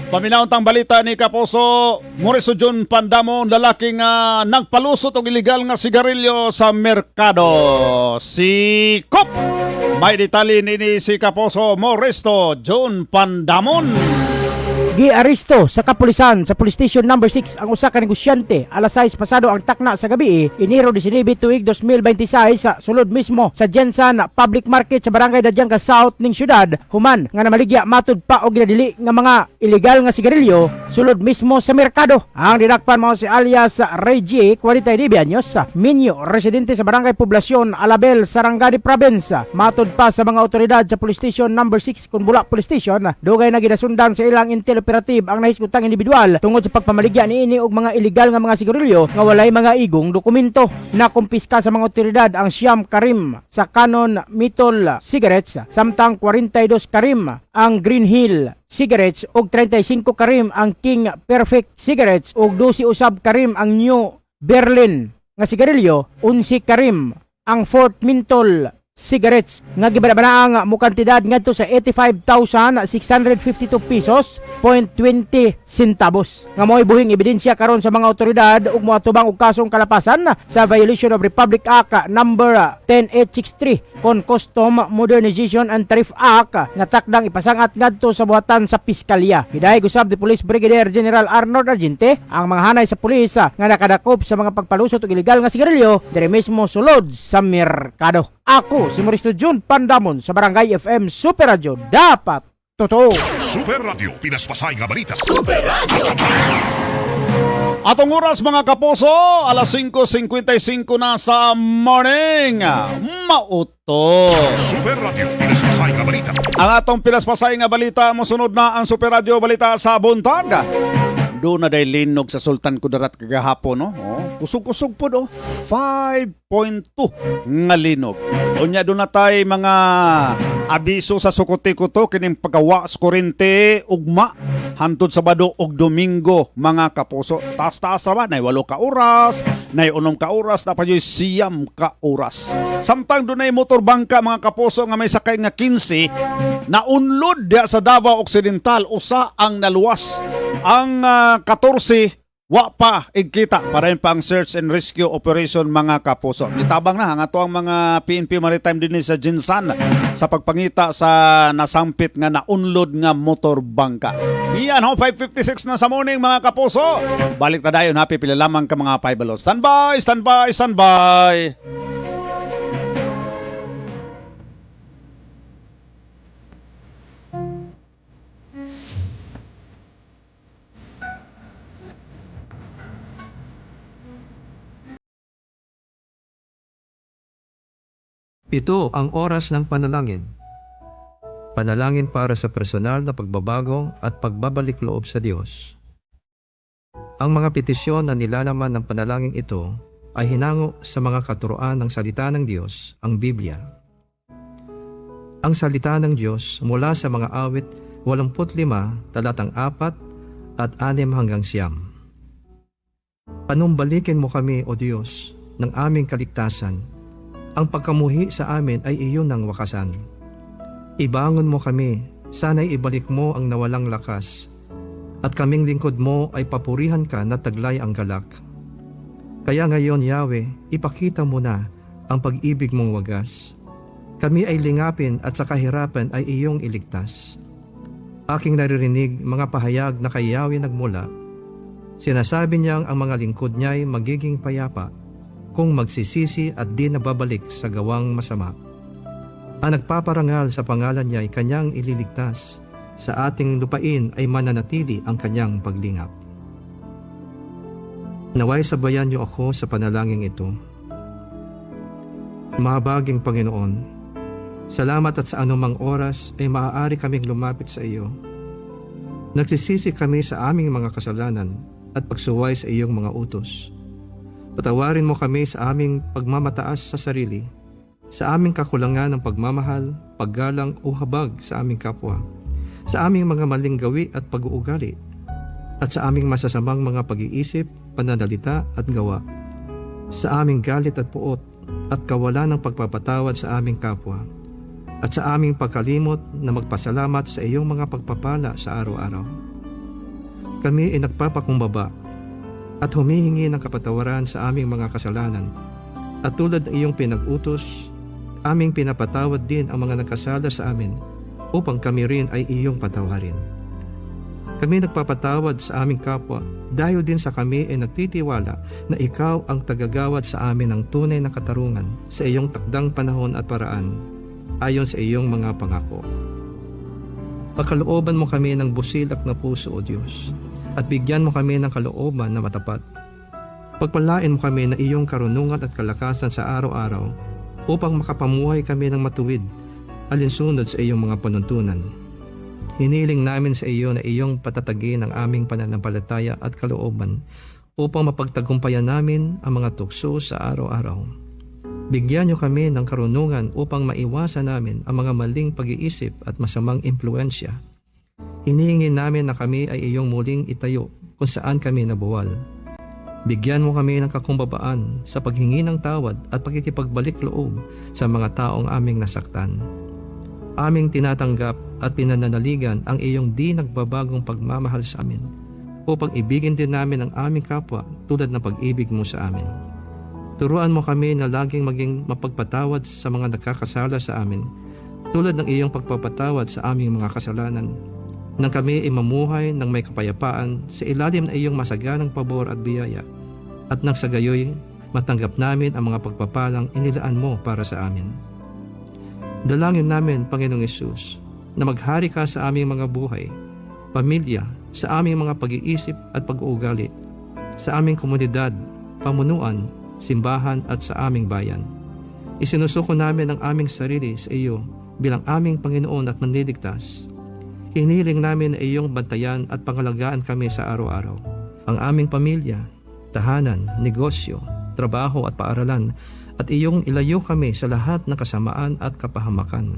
paminauntang balita ni Kapuso Mauricio John Pandamon, lalaking nagpalusot og illegal nga sigarilyo sa merkado. Si Kop, may detalye ni si Kapuso Mauricio John Pandamon. Giaristo sa kapulisan sa Police Station number 6 ang usa ka negosyante alas 6 pasado ang takna sa gabi, Enero 19 tuig 2026 sa sulod mismo sa Jensen Public Market sa Barangay Dadyang South ning syudad, human nga namaligya matud pa og ginadili nga mga illegal nga sigarilyo sulod mismo sa merkado. Ang dinakpan mao si alias Reggie, 49 anyos, Minyo, residente sa Barangay Poblasyon Alabel, Sarangani Province. Matud pa sa mga otoridad sa Police Station number 6 Kunbula Police Station, dugay na gidasundan sa ilang intel operative ang nahiskutang individual tungod sa pagpamaligya niini og mga illegal nga mga sigarilyo nga walay mga igong dokumento. Nakumpiska sa mga otoridad ang Siam Karim sa Canon Mitol Cigarettes, samtang 42 Karim ang Green Hill Cigarettes ug 35 Karim ang King Perfect Cigarettes ug 12 usab Karim ang New Berlin nga sigarilyo, 11 Karim ang Fort Mintol Cigarettes nga gibana-bana ang mukantidad ngadto sa 85,652 pesos 0.20 centavos nga mo'y buhing ebidensya karon sa mga otoridad ug moatubang og kasong kalapasan sa violation of Republic Act number 10863 kon Custom Modernization and Tariff Act nga takdang ipasangat ngadto sa buhatan sa piskalya. Hidayag usab ni Police Brigadier General Arnold Argente ang mga hanay sa pulis nga nakadakop sa mga pagpalusot og illegal nga sigarilyo diri mismo sulod sa merkado. Ako si Mauricio John Pandamon sa Barangay FM Super Radio. Dapat totoo. Super Radio, pinaspasay nga balita. Super Radio. Atong oras mga kapuso, alas 5:55 na sa morning. Mauto. Super Radio, pinaspasay nga balita. Ang atong pinaspasay nga balita, mosunod na ang Super Radio balita sa buntag. Doon na dahil linog sa Sultan Kudarat kagahapon, no? Oh, kusog-kusog po, no? 5.2 nga linog. Unya doon na tayo mga abiso sa Sukote-Kuto, kining pagkawa sa kurente, ugma, hantod Sabado og Domingo, mga kapuso. Taas-taas naman, nay 8 ka oras, nay 6 ka oras, na pa yung 9 ka oras. Samtang doon ay motorbangka, mga kapuso, nga may sakay nga 15, na unlod sa Davao Occidental, usa ang naluwas. Ang 14, wa pa igkita para rin pang search and rescue operation, mga kapuso. Nitabang na ang ato ang mga PNP Maritime din sa Jinsan sa pagpangita sa nasampit nga naunlod nga motorbangka. Iyan ho, 5:56 na sa morning, mga kapuso. Balik na dayon, happy pila lamang ka mga paibalos. Standby, standby, standby. Ito ang oras ng panalangin. Panalangin para sa personal na pagbabago at pagbabalik loob sa Diyos. Ang mga petisyon na nilalaman ng panalangin ito ay hinango sa mga katuroan ng salita ng Diyos, ang Biblia. Ang salita ng Diyos mula sa mga awit 85, talatang 4 at 6 hanggang 9. Panumbalikin mo kami, O Diyos, ng aming kaligtasan. Ang pagkamuhi sa amin ay iyon ng wakasan. Ibangon mo kami, sana'y ibalik mo ang nawalang lakas, at kaming lingkod mo ay papurihan ka na taglay ang galak. Kaya ngayon, Yahweh, ipakita mo na ang pag-ibig mong wagas. Kami ay lingapin at sa kahirapan ay iyong iligtas. Aking naririnig mga pahayag na kay Yahweh nagmula. Sinasabi niyang ang mga lingkod niya'y magiging payapa kung magsisisi at di nababalik sa gawang masama. Ang nagpaparangal sa pangalan niya ay kanyang ililigtas. Sa ating lupain ay mananatili ang kanyang paglingap. Naway sabayan niyo ako sa panalangin ito. Mahabaging Panginoon, salamat at sa anumang oras ay maaari kaming lumapit sa iyo. Nagsisisi kami sa aming mga kasalanan at pagsuway sa iyong mga utos. Patawarin mo kami sa aming pagmamataas sa sarili, sa aming kakulangan ng pagmamahal paggalang o habag sa aming kapwa, sa aming mga maling gawi at pag-uugali, at sa aming masasamang mga pag-iisip, pananalita at gawa, sa aming galit at puot at kawalan ng pagpapatawad sa aming kapwa, at sa aming pagkalimot na magpasalamat sa iyong mga pagpapala sa araw-araw. Kami ay nagpapakumbaba at humihingi ng kapatawaran sa aming mga kasalanan, at tulad ng iyong pinag-utos, aming pinapatawad din ang mga nagkasala sa amin upang kami rin ay iyong patawarin. Kami nagpapatawad sa aming kapwa dahil din sa kami ay nagtitiwala na ikaw ang tagagawad sa amin ng tunay na katarungan sa iyong takdang panahon at paraan ayon sa iyong mga pangako. Pagkalooban mo kami ng busilak na puso, O Diyos, at bigyan mo kami ng kalooban na matapat. Pagpalain mo kami ng iyong karunungan at kalakasan sa araw-araw upang makapamuhay kami ng matuwid alinsunod sa iyong mga panuntunan. Hiniling namin sa iyo na iyong patatagin ang aming pananampalataya at kalooban upang mapagtagumpayan namin ang mga tukso sa araw-araw. Bigyan niyo kami ng karunungan upang maiwasan namin ang mga maling pag-iisip at masamang impluensya. Hinihingi namin na kami ay iyong muling itayo kung saan kami nabuwal. Bigyan mo kami ng kakumbabaan sa paghingi ng tawad at pagkikipagbalik loob sa mga taong aming nasaktan. Aming tinatanggap at pinananaligan ang iyong di nagbabagong pagmamahal sa amin upang ibigin din namin ang aming kapwa tulad ng pag-ibig mo sa amin. Turuan mo kami na laging maging mapagpatawad sa mga nagkakasala sa amin tulad ng iyong pagpapatawad sa aming mga kasalanan, nang kami ay mamuhay ng may kapayapaan sa ilalim ng iyong masaganang pabor at biyaya, at nang sa gayoy matanggap namin ang mga pagpapalang inilaan mo para sa amin. Dalangin namin, Panginoong Hesus, na maghari ka sa aming mga buhay, pamilya, sa aming mga pag-iisip at pag-uugali, sa aming komunidad, pamunuan, simbahan at sa aming bayan. Isinusuko namin ang aming sarili sa iyo bilang aming Panginoon at Manliligtas. Hinihiling namin na iyong bantayan at pangalagaan kami sa araw-araw. Ang aming pamilya, tahanan, negosyo, trabaho at paaralan, at iyong ilayo kami sa lahat ng kasamaan at kapahamakan.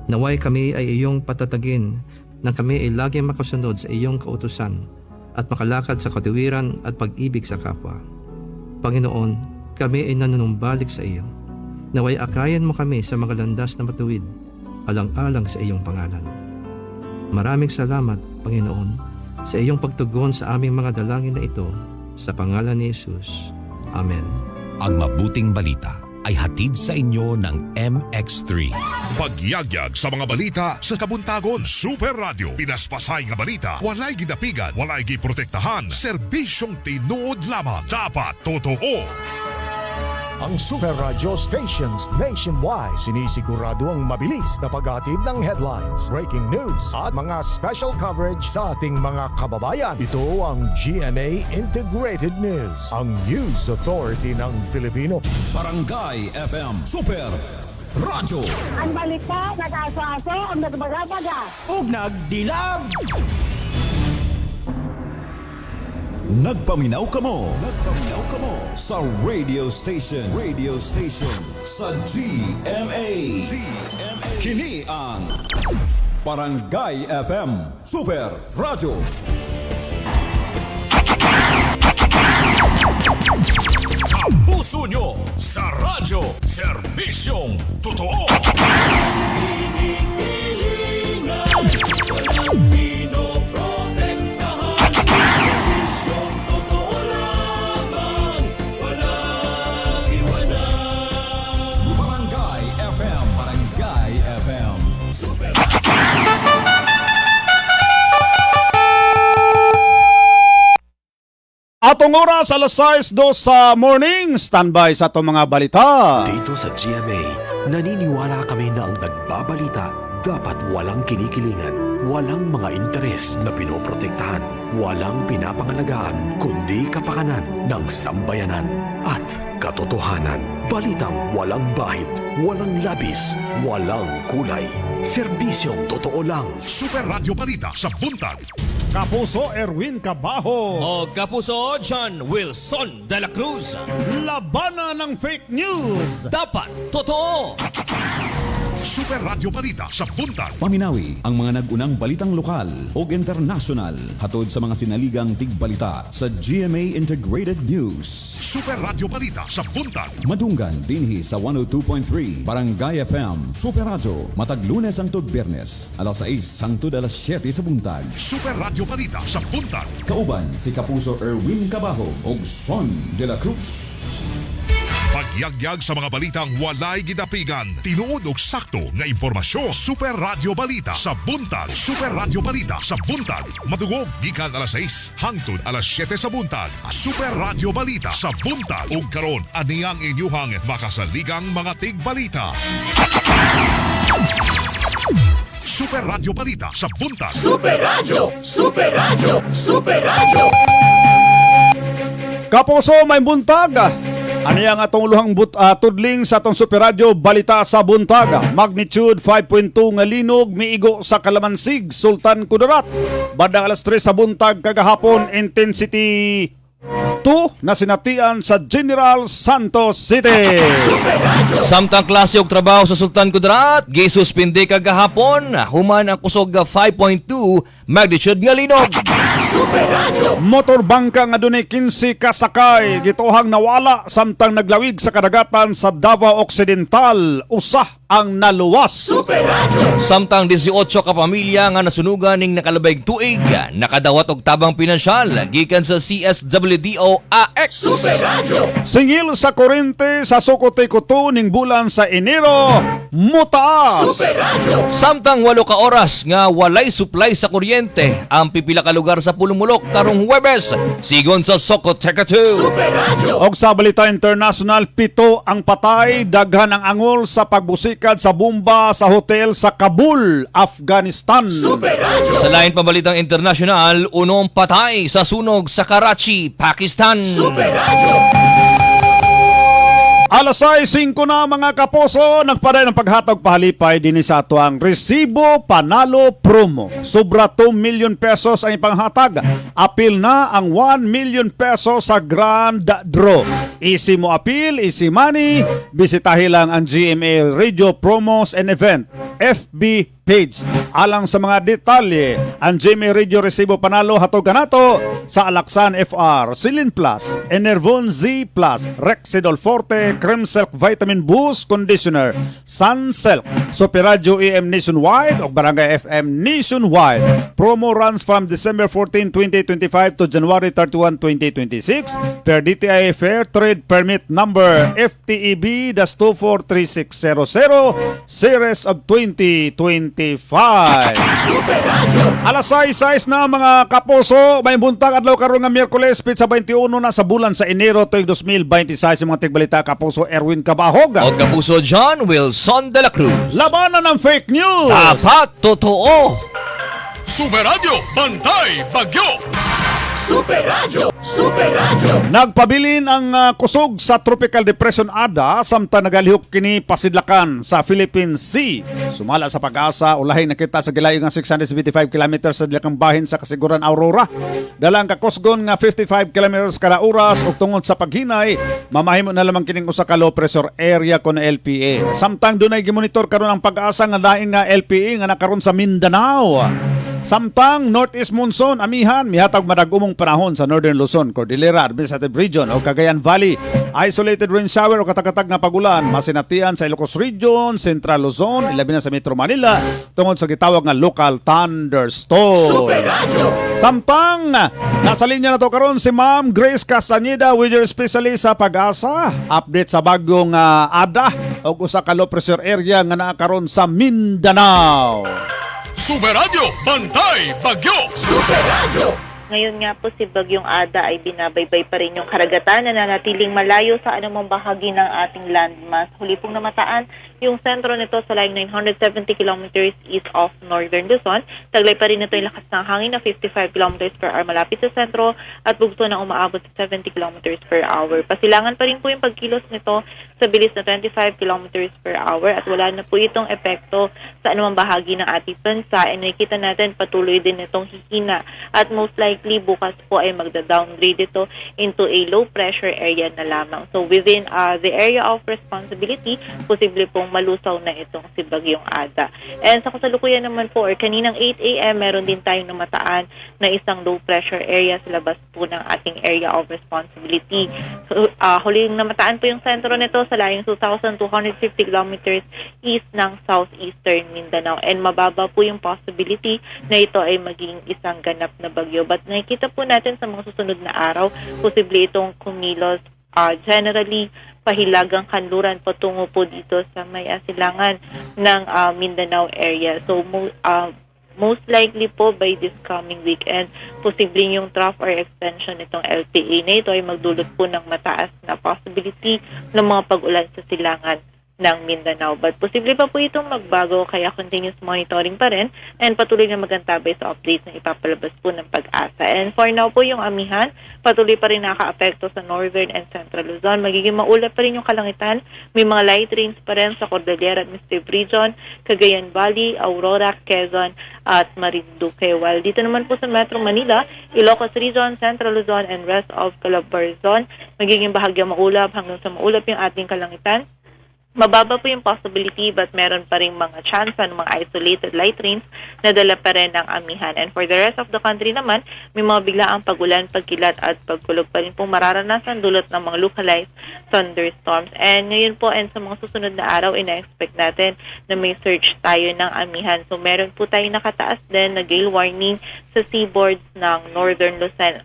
Naway kami ay iyong patatagin nang kami ay laging makasunod sa iyong kautusan at makalakad sa katuwiran at pag-ibig sa kapwa. Panginoon, kami ay nanunumbalik sa iyo. Naway akayan mo kami sa mga landas na matuwid, alang-alang sa iyong pangalan. Maraming salamat, Panginoon, sa iyong pagtugon sa aming mga dalangin na ito, sa pangalan ni Jesus. Amen. Ang mabuting balita ay hatid sa inyo ng MX3. Pagyagyag sa mga balita sa Kabuntagon. Super Radio. Pinaspasay nga balita. Walay gidapigan. Walay giprotektahan. Serbisyong tinuod lamang. Dapat totoo. Ang Super Radio stations nationwide sinisigurado ang mabilis na paghatid ng headlines, breaking news at mga special coverage sa ating mga kababayan. Ito ang GMA Integrated News, ang news authority ng Filipino. Barangay FM Super Radio. Ang balita, nag-aso-aso, ang nagbaga-baga. Ug nagdilag. Nagpaminaw kamo sa radio station sa GMA. Kini ang Barangay FM Super Radio. Puso nyo sa radyo. Serbisyong totoo. Hinihilingan, walang pinoprotektahan. Serbisyong totoo lamang, walang iwanan. Barangay FM Super Atong oras alas 6:02 sa morning. Standby sa atong mga balita. Dito sa GMA, naniniwala kami na ang nagbabalita dapat walang kinikilingan, walang mga interes na pinoprotektahan, walang pinapangalagaan, kundi kapakanan ng sambayanan at katotohanan. Balitang walang bahid, walang labis, walang kulay. Serbisyong totoo lang. Super Radio Balita sa buntag. Kapuso Erwin Cabajo. O Kapuso John Wilson de la Cruz. Labanan ng fake news. Dapat totoo. Super Radio Balita sa buntag. Paminawi ang mga nag-unang balitang lokal o international hatod sa mga sinaligang tigbalita sa GMA Integrated News. Super Radio Balita sa buntag. Madunggan dinhi sa 102.3 Barangay FM Super Radio matag Lunes hangtod Biyernes alas 6 hangtod alas 7 sa buntag. Super Radio Balita sa buntag. Kauban si Kapuso Erwin Cabajo ug Son de la Cruz. Pagyagyag sa mga balitang walay gidapigan, tinuod og sakto nga impormasyon. Super Radio Balita sa buntag. Super Radio Balita sa buntag. Matugog gikan alas 6 hangtod alas 7 sa buntag. Super Radio Balita sa buntag. Ug karon aniyang inyuhang makasaligang mga tigbalita. Super Radio Balita sa buntag. Super Radio! Super Radio! Super Radio! Kapuso, may buntag. Ano yang atong luhang tudling sa atong Super Radio Balita sa buntag. Magnitude 5.2 nga linog miigo sa Kalamansig, Sultan Kudarat. Bandang alas 3 sa buntag kagahapon, intensity 2 na sinatian sa General Santos City. Samtang klase og trabaho sa Sultan Kudarat, gisuspindi kagahapon, human ang kusog 5.2 magnitude nga linog. Super Radio! Motorbangka nga dunay 15 kasakay gituhang nawala samtang naglawig sa kadagatan sa Davao Occidental, usah ang naluwas. Super Radio! Samtang 18 ka pamilya nga nasunugan ning nakalabayg tuig, nakadawat og tabang pinansyal gikan sa CSWDO AX. Super Radio! Singil sa kurente sa Sokote-Kuto ning bulan sa Enero, mutaas. Super Radio! Samtang 8 ka oras nga walay supply sa kuryente ang pipila ka lugar sa Pulumulok karong Huwebes, sigon sa Sokote-Kuto. Super Radio! Og sa balita international, 7 ang patay, daghan ang angol sa pagbusikad sa bomba sa hotel sa Kabul, Afghanistan. Super Radio! Sa lain pambalitang international, 1 patay sa sunog sa Karachi, Pakistan. Super Radio! Alas 5 na mga kapuso, nagpaday ng paghatag pahalipay din sa ato ang Resibo Panalo Promo. Sobra 2 million pesos ang ipanghatag. Apil na ang 1 million pesos sa Grand Draw. Easy mo apil, easy money. Bisitahin lang ang GMA Radio Promos and Event FB page. Alang sa mga detalye, ang GMA Radio Resibo Panalo hatogan nato sa Alaksan FR, Silin Plus, Enervon Z Plus, Rexidol Forte, Creme Silk Vitamin Boost Conditioner, Sun Silk, Super Radio EM Nationwide o Barangay FM Nationwide. Promo runs from December 14, 2025 to January 31, 2026 per DTI Fair Trade Permit Number FTEB-243600 Series of 2025. Super Radio! Alas 6 na mga kapuso, may buntag adlaw karon nga Miyerkules, pitsa 21 na sa bulan sa Enero tuig 2026. Yung mga tigbalita, Kapuso Erwin Cabahog o Kapuso John Wilson de la Cruz. Labanan ng fake news, dapat totoo. Super Radio Bantay Bagyo. Super Radio! Super Radio! Nagpabilin ang kusog sa Tropical Depression Ada samtang nagalihok kini pasidlakan sa Philippine Sea. Sumala sa pag-asa, ulahay nakita sa gilayo nga 675 km sa dilakang bahin sa kasiguran Aurora. Dalang kakusgon nga 55 km kada oras ug tungod sa paghinay, mamahimo na lamang kining usa ka low pressure area kon LPA. Samtang dunay gimonitor karon ang pag-asa nga lain nga LPA nga nakaron sa Mindanao. Samtang Northeast Monsoon, amihan, mihatag madagumong panahon sa Northern Luzon, Cordillera, Administrative Region o Cagayan Valley. Isolated rain shower o katakatag nga pagulan, masinatian sa Ilocos Region, Central Luzon, ilabi na sa Metro Manila, tungod sa gitawag nga local thunderstorm. Super Radio! Samtang, nasa linya na to karon si Ma'am Grace Castaneda, weather specialist sa Pag-asa. Update sa bagyong Ada o usa ka low pressure area nga naakaron sa Mindanao. Super Radio Bantay Bagyo. Super Radio! Ngayon nga po si Bagyong Ada ay binabaybay pa rin yung karagatan na nanatiling malayo sa anumang bahagi ng ating landmass. Huli pong namataan yung sentro nito sa layong 970 kilometers east of Northern Luzon. Taglay pa rin ito yung lakas ng hangin na 55 kilometers per hour malapit sa sentro at bugso na umaabot sa 70 kilometers per hour. Pasilangan pa rin po yung pagkilos nito sa bilis na 25 kilometers per hour at wala na po itong epekto sa anumang bahagi ng ating bansa. And nakikita natin patuloy din itong hihina at most likely bukas po ay magda-downgrade ito into a low pressure area na lamang. So within the area of responsibility, posible pong malusaw na itong si Bagyong Ada. And sa kasalukuyan naman po, or kaninang 8 a.m., meron din tayong namataan na isang low pressure area sa labas po ng ating area of responsibility. So, huling namataan po yung sentro nito sa layong 2,250 kilometers east ng southeastern Mindanao. And mababa po yung possibility na ito ay maging isang ganap na bagyo. But nakikita po natin sa mga susunod na araw, posible itong kumilos generally pahilagang kanluran patungo po dito sa may asilangan ng Mindanao area. So most likely po by this coming weekend, posibleng yung trough or extension nitong LPA na ito ay magdulot po ng mataas na possibility ng mga pag-ulan sa silangan ng Mindanao. But posible pa po itong magbago, kaya continuous monitoring pa rin and patuloy na magantabay sa updates na ipapalabas po ng Pag-asa. And for now po yung amihan, patuloy pa rin nakaka-apekto sa northern and central Luzon. Magiging maulap pa rin yung kalangitan. May mga light rains pa rin sa Cordillera Administrative Region, Cagayan Valley, Aurora, Quezon at Marinduque. While dito naman po sa Metro Manila, Ilocos Region, Central Luzon and rest of Calabarzon, magiging bahagyang maulap hanggang sa maulap yung ating kalangitan. Mababa po yung possibility but meron pa rin mga chance ng mga isolated light rains na dala pa rin ng amihan. And for the rest of the country naman, may mga biglaang pag-ulan, pagkilat at pagkulog pa rin pong mararanasan dulot ng mga localized thunderstorms. And ngayon po and sa mga susunod na araw, ina-expect natin na may surge tayo ng amihan. So meron po tayo nakataas din na gale warning sa seaboards ng northern Luzon.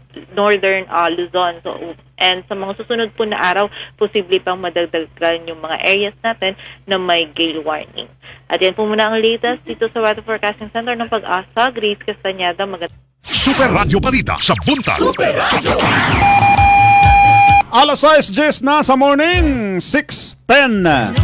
So, and sa mga susunod po na araw, posible pang madagdagan yung mga areas natin na may gale warning. At yan po muna ang latest dito sa Weather Forecasting Center ng Pag-asa. Grace Castañeda, Super Radio Balita sa Buntag. Super Radio. Alas 6:10 na sa morning, 6:10.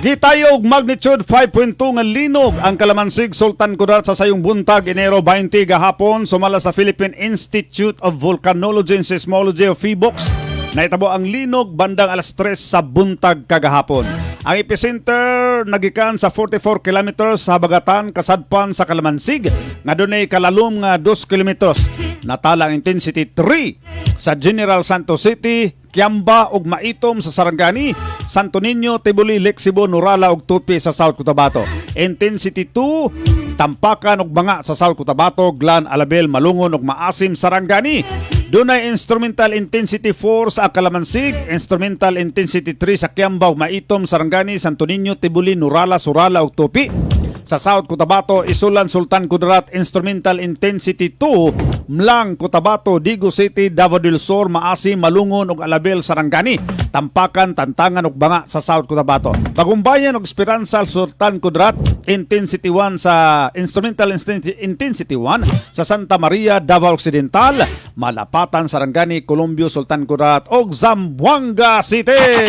Gitayog magnitude 5.2 nga linog ang Kalamansig Sultan Kudarat sa sayong buntag Enero 20 gahapon sumala sa Philippine Institute of Volcanology and Seismology of PHIVOLCS. Naitabo ang linog bandang alas 3 sa buntag kagahapon. Ang epicenter nagikan sa 44 kilometers sa habagatan kasadpan sa Kalamansig nga dunay kalalom nga 2 kilometers. Natala ang intensity 3 sa General Santos City, Kiamba ug Maitom sa Sarangani, Santo Niño, Tibuli, Lexibo, Nurala ug Tupi sa South Cotabato. Intensity 2, Tampakan ug Banga sa South Cotabato, Glan, Alabel, Malungon ug Maasim, Sarangani. Dunay instrumental intensity 4 sa Kalamansig, instrumental intensity 3 sa Kiamba ug Maitom, Sarangani, Santo Niño, Tibuli, Nurala, Surala ug Tupi. Sa South Cotabato, Isulan, Sultan Kudarat, instrumental intensity 2, Mlang, Cotabato, Digo City, Davao del Sur, Maasim, Malungon ug Alabel, Sarangani, Tampakan, Tantangan ug Banga sa South Cotabato. Bagumbayan ug Esperanza, Sultan Kudarat, intensity 1 sa instrumental intensity 1 sa Santa Maria, Davao Occidental, Malapatan, Sarangani, Colombio, Sultan Kudarat ug Zamboanga City.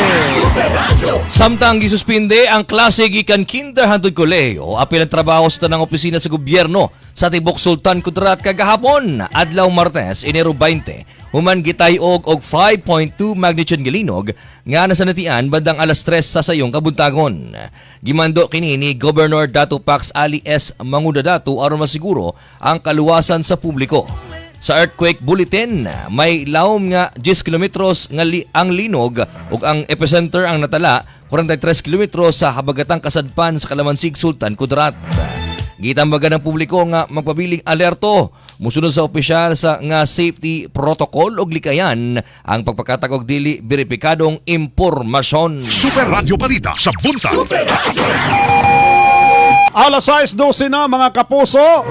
Samtang gisuspinde ang klase gikan kinder hangtod kolehiyo, apil ang trabaho sa tanang opisina sa gobyerno sa tibok Sultan Kudarat kagahapon, adlaw Martes, Enero 20. Human gitayog og 5.2 magnitude nga linog nga nasanatian bandang alas 3 sa sayong kabuntagon. Gimando kini ni Governor Dato Pax Ali S. Mangudadato aron masiguro ang kaluwasan sa publiko. Sa earthquake bulletin, may lawom nga 10 kilometros nga ang linog ug ang epicenter ang natala 43 kilometros sa habagatang kasadpan sa Kalamansig, Sultan Kudarat. Gitambagan ng publiko nga magpabiling alerto musunod sa opisyal sa nga safety protocol ug likayan ang pagpakatak og dili beripikadong impormasyon. Super Radio Balita sa Buntag. Alas 6:12 na mga kapuso.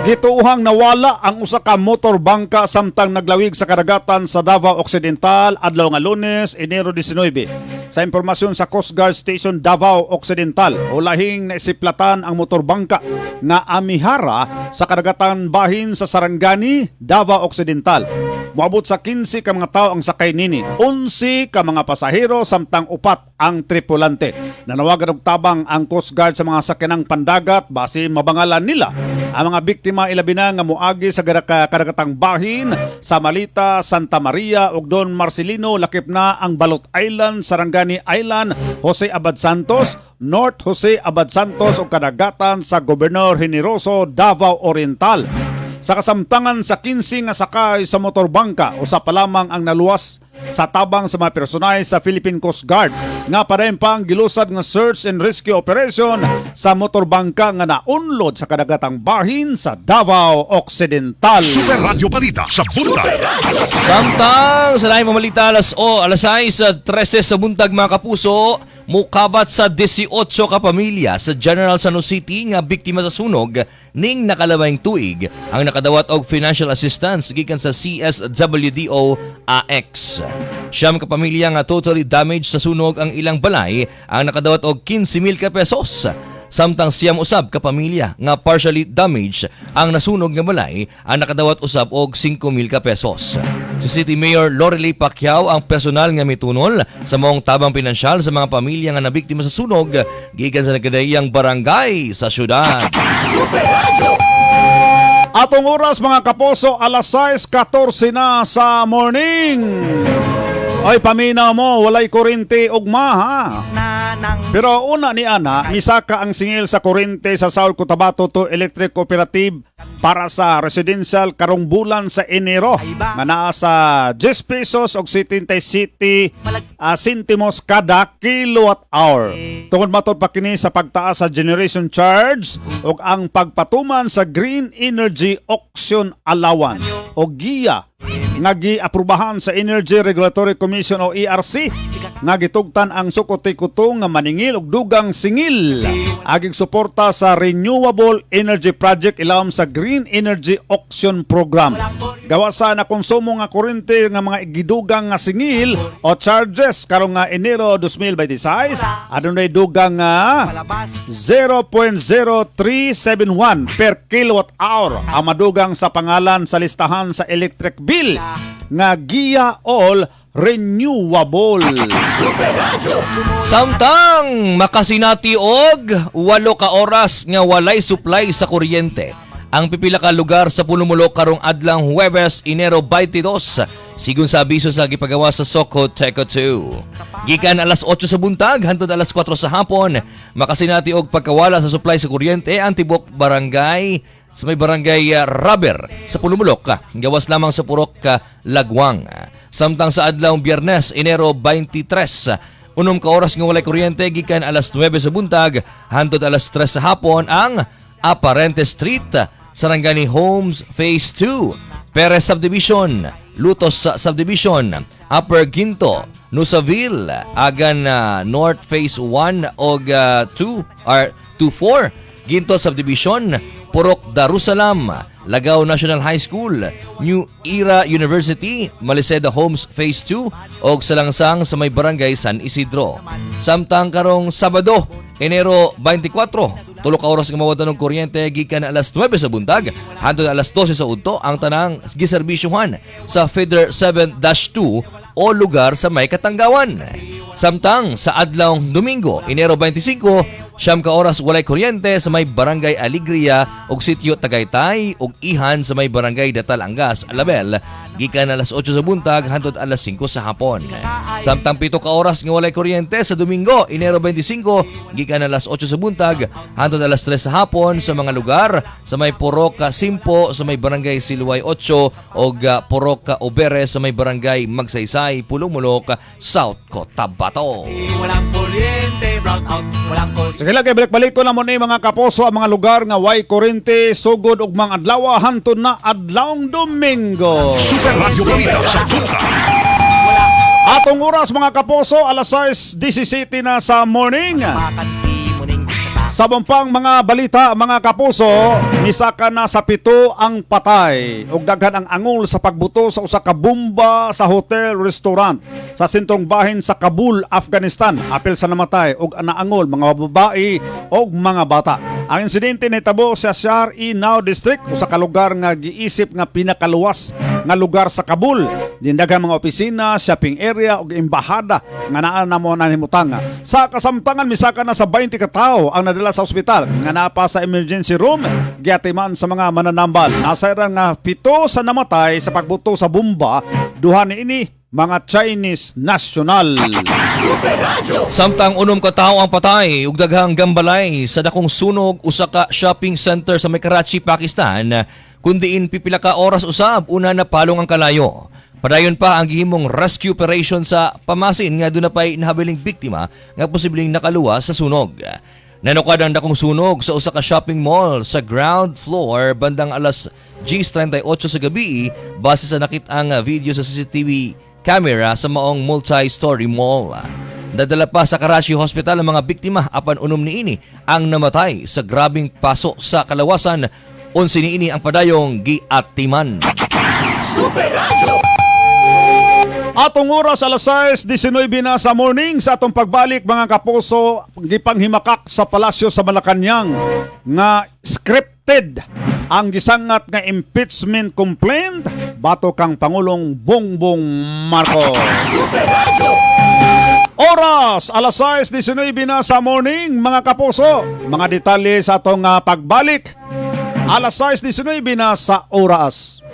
Gituuhang nawala ang usa ka motor bangka samtang naglawig sa karagatan sa Davao Occidental adlaw nga Lunes, Enero 19. Sa impormasyon sa Coast Guard Station Davao Occidental, ulahing naisiplatan ang motor bangka nga amihara sa karagatan bahin sa Sarangani, Davao Occidental. Moabot sa 15 ka mga tao ang sakay nini. 11 ka mga pasahero samtang 4 ang tripulante. Nanawagan og tabang ang Coast Guard sa mga sakinang pandagat base mabangalan nila ang mga biktima ilabi na nga moagi sa kadagatang bahin sa Malita, Santa Maria ug Don Marcelino lakip na ang Balot Island, Sarangani Island, Jose Abad Santos, North Jose Abad Santos ug kadagatan sa Gobernador Generoso, Davao Oriental. Sa kasamtangan sa 15 nga sakay sa motorbangka, usa pa lamang ang naluwas sa tabang sa mga personay sa Philippine Coast Guard. Nga pa rin pa ang gilusad nga search and rescue operation sa motorbangka nga naunlod sa kadagatang bahin sa Davao Occidental. Super Radio Balita sa buntag. Samtang sa laing mamalita alas 6:13 sa buntag mga kapuso, mukabat sa 18 ka pamilya sa General San Jose City nga biktima sa sunog ning nakalawayng tuig ang nakadawat og financial assistance gikan sa CSWDO AX. Siyam ka pamilya nga totally damaged sa sunog ang ilang balay ang nakadawat og 15,000 ka pesos. Samtang siyam usab ka pamilya nga partially damaged ang nasunog nga balay ang nakadawat usab og 5,000 ka pesos. Si City Mayor Lorelei Pacquiao ang personal nga mitunol sa maong tabang pinansyal sa mga pamilya nga nabiktima sa sunog gikan sa nagkadayang barangay sa syudad. Atong oras mga kaposo, alas 6:14 na sa morning. Ay paminaw mo, walay kuryente ugma ha. Pero una ni Ana, misaka ang singil sa kuryente sa Saul Cotabato to Electric Cooperative para sa residential karong bulan sa Enero nga naa sa 10 pesos og 77 sentimos kada kilowatt hour. Tungod matod pa kini sa pagtaas sa generation charge ug ang pagpatuman sa Green Energy Auction Allowance o GIA nga giaprubahan sa Energy Regulatory Commission o ERC nga gitugtan ang sukotikutong nga maningil og dugang singil aging suporta sa Renewable Energy Project ilawom sa Green Energy Auction Program. Gawasa na konsumo nga kuryente nga mga gidugang nga singil o charges karong nga Enero 2026 adunay dugang nga 0.0371 per kilowatt hour ang madugang sa pangalan sa listahan sa electric bill nga GIA All Renewable. Samtang makasinati og 8 ka oras nga walay supply sa kuryente ang pipila ka lugar sa Pulumulo karong adlang Huwebes, Enero 22, sigon sa abiso sa gipagawa sa Soco Teco 2. Gikan alas 8 sa buntag hangtod alas 4 sa hapon, makasinati og pagkawala sa supply sa kuryente ang tibok barangay sa may barangay Rubber sa Pulumulok, gawas lamang sa Purok Lagwang. Samtang sa adlawng Biyernes, Enero 23, 6 ka oras nga walay kuryente gikan alas 9 sa buntag hangtod alas 3 sa hapon ang Aparente Street, Sarangani Homes Phase 2, Perez Subdivision, Lutos Subdivision, Upper Ginto, Nusaville, Agan North Phase 1 og 2-4, Ginto Subdivision, Purok Darussalam, Lagaw National High School, New Era University, Maliseda Homes Phase 2 og Salangsang sa may barangay San Isidro. Samtang karong Sabado, Enero 24, 3 ka oras nga mawatan ng kuryente gikan alas 9 sa buntag hangtod alas 12 sa udto ang tanang giserbisyuhan sa Feeder 7-2 o lugar sa may Katanggawan. Samtang sa adlawng Domingo, Enero 25, 9 ka oras walay kuryente sa may Barangay Alegria ug Sitio Tagaytay ug Ihan sa may Barangay Datal-Angas, Alabel gikan alas 8 sa buntag hangtod alas 5 sa hapon. Samtang 7 ka oras nga walay kuryente sa Domingo, Enero 25, gikan alas 8 sa buntag hangtod alas 3 sa hapon sa mga lugar sa may Purok Simpo sa may Barangay Silway 8 ug Purok Obere sa may Barangay Magsaysay, Pulumulok, South Cotabato. Walang kuryente, brown out, walang kuryente. Sige lang, balik-balik ko na mo ni mga kaposo ang mga lugar nga way kuryente sugod og mga adlaw hangtod na adlawng Domingo. Super Radio Balita sa buntag. Atong oras mga kaposo, alas 6:17 na sa morning. Sa bumpang mga balita mga kapuso, misaka na sa 7 ang patay ug daghan ang angol sa pagbuto sa usa ka bomba sa hotel restaurant sa sentrong bahin sa Kabul, Afghanistan. Apil sa namatay ug naangol mga babae ug mga bata. Ang insidente nahitabo sa Shar-e Now District, usa ka lugar nga giisip nga pinakaluwas nga lugar sa Kabul. Dindaghang mga opisina, shopping area ug embahada nga naa na mo nanhimutang. Sa kasamtangan misaka na sa 20 ka tawo ang nadala sa ospital nga napa sa emergency room. Giatiman sa mga mananambal. Nasairan nga 7 sa namatay sa pagbuto sa bomba. Duha niini mga Chinese national. Samtang 6 ka tawo ang patay ug daghang gambalay sa dakong sunog usa ka shopping center sa may Karachi, Pakistan, kundiin pipila ka oras usab una na palong ang kalayo. Padayon pa ang gihimong rescue operation sa Pamasin nga doon na pa'y nahabiling biktima nga posibleng nakaluwa sa sunog. Nanukad ang dakong sunog sa usa ka shopping mall sa ground floor bandang alas 10:38 sa gabi base sa nakit-ang video sa CCTV camera sa maong multi-story mall. Dadala pa sa Karachi Hospital ang mga biktima apan unom niini ang namatay sa grabing paso sa kalawasan. Unsi niini ang padayong giatiman. Super Radio! Atong oras alas 6:19 na sa morning sa atong pagbalik mga kapuso, gipanghimakak sa palasyo sa Malacañang nga scripted ang gisangat nga impeachment complaint bato kang Pangulong Bongbong Marcos. Super Radio! Oras alas 6:19 na sa morning mga kapuso. Mga detalye sa atong pagbalik alas 6:19 na sa oras.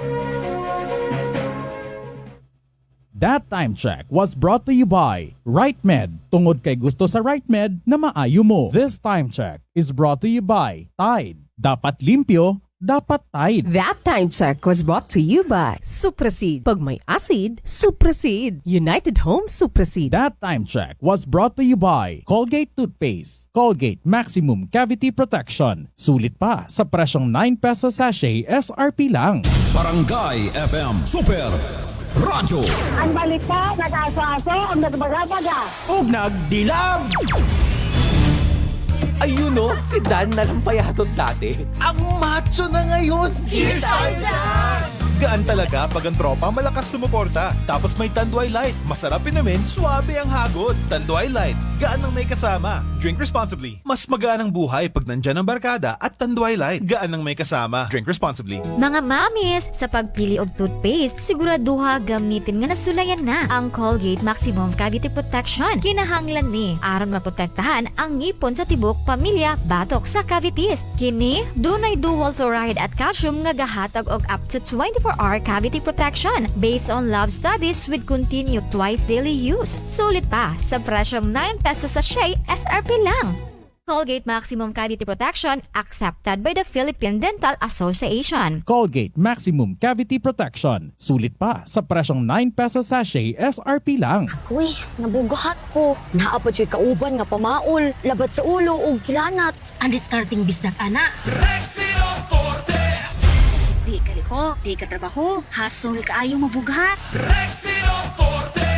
That time check was brought to you by RightMed. Tungod kay gusto sa RightMed na maayo mo. This time check is brought to you by Tide. Dapat limpyo, dapat Tide. That time check was brought to you by Supraseed. Pag may acid, Supraseed. United Home Supraseed. That time check was brought to you by Colgate Toothpaste. Colgate Maximum Cavity Protection. Sulit pa sa presyong 9 pesos sachet SRP lang. Barangay FM Super Radio. Ang balita, nag-aso-aso, ang nagbaga-baga. Ug nagdilam. Ayun o, si Dan nalampayatot dati. Ang macho na ngayon. Cheers tayo dyan! Gaan talaga pag ang tropa malakas sumuporta. Tapos may Tanduay Light. Masarap namin, suabe ang hagod. Tanduay Light, gaan ang may kasama. Drink responsibly. Mas magaan ang buhay pag nandyan ang barkada at Tanduay Light, gaan ang may kasama. Drink responsibly. Mga mamis, sa pagpili og toothpaste, siguraduha gamitin nga nasulayan na ang Colgate Maximum Cavity Protection. Kinahanglan ni aron maprotektahan ang ngipon sa tibok pamilya batok sa cavities. Kini dunay dual fluoride at calcium nga gahatag og up to 24-hour cavity protection based on lab studies with continued twice daily use. Sulit pa sa presyong 9 pesos sachet SRP lang. Colgate Maximum Cavity Protection accepted by the Philippine Dental Association. Colgate Maximum Cavity Protection. Sulit pa sa presyong 9 pesos sachet SRP lang. Uy, nabugahat ko. Naapod siya kauban nga pamaol, labat sa ulo ug kilanat. Ang discarding bisdak ana. Rexino Forte! Di ka liko, di ka trabaho, hasol kaayo mabugat. Rexino Forte!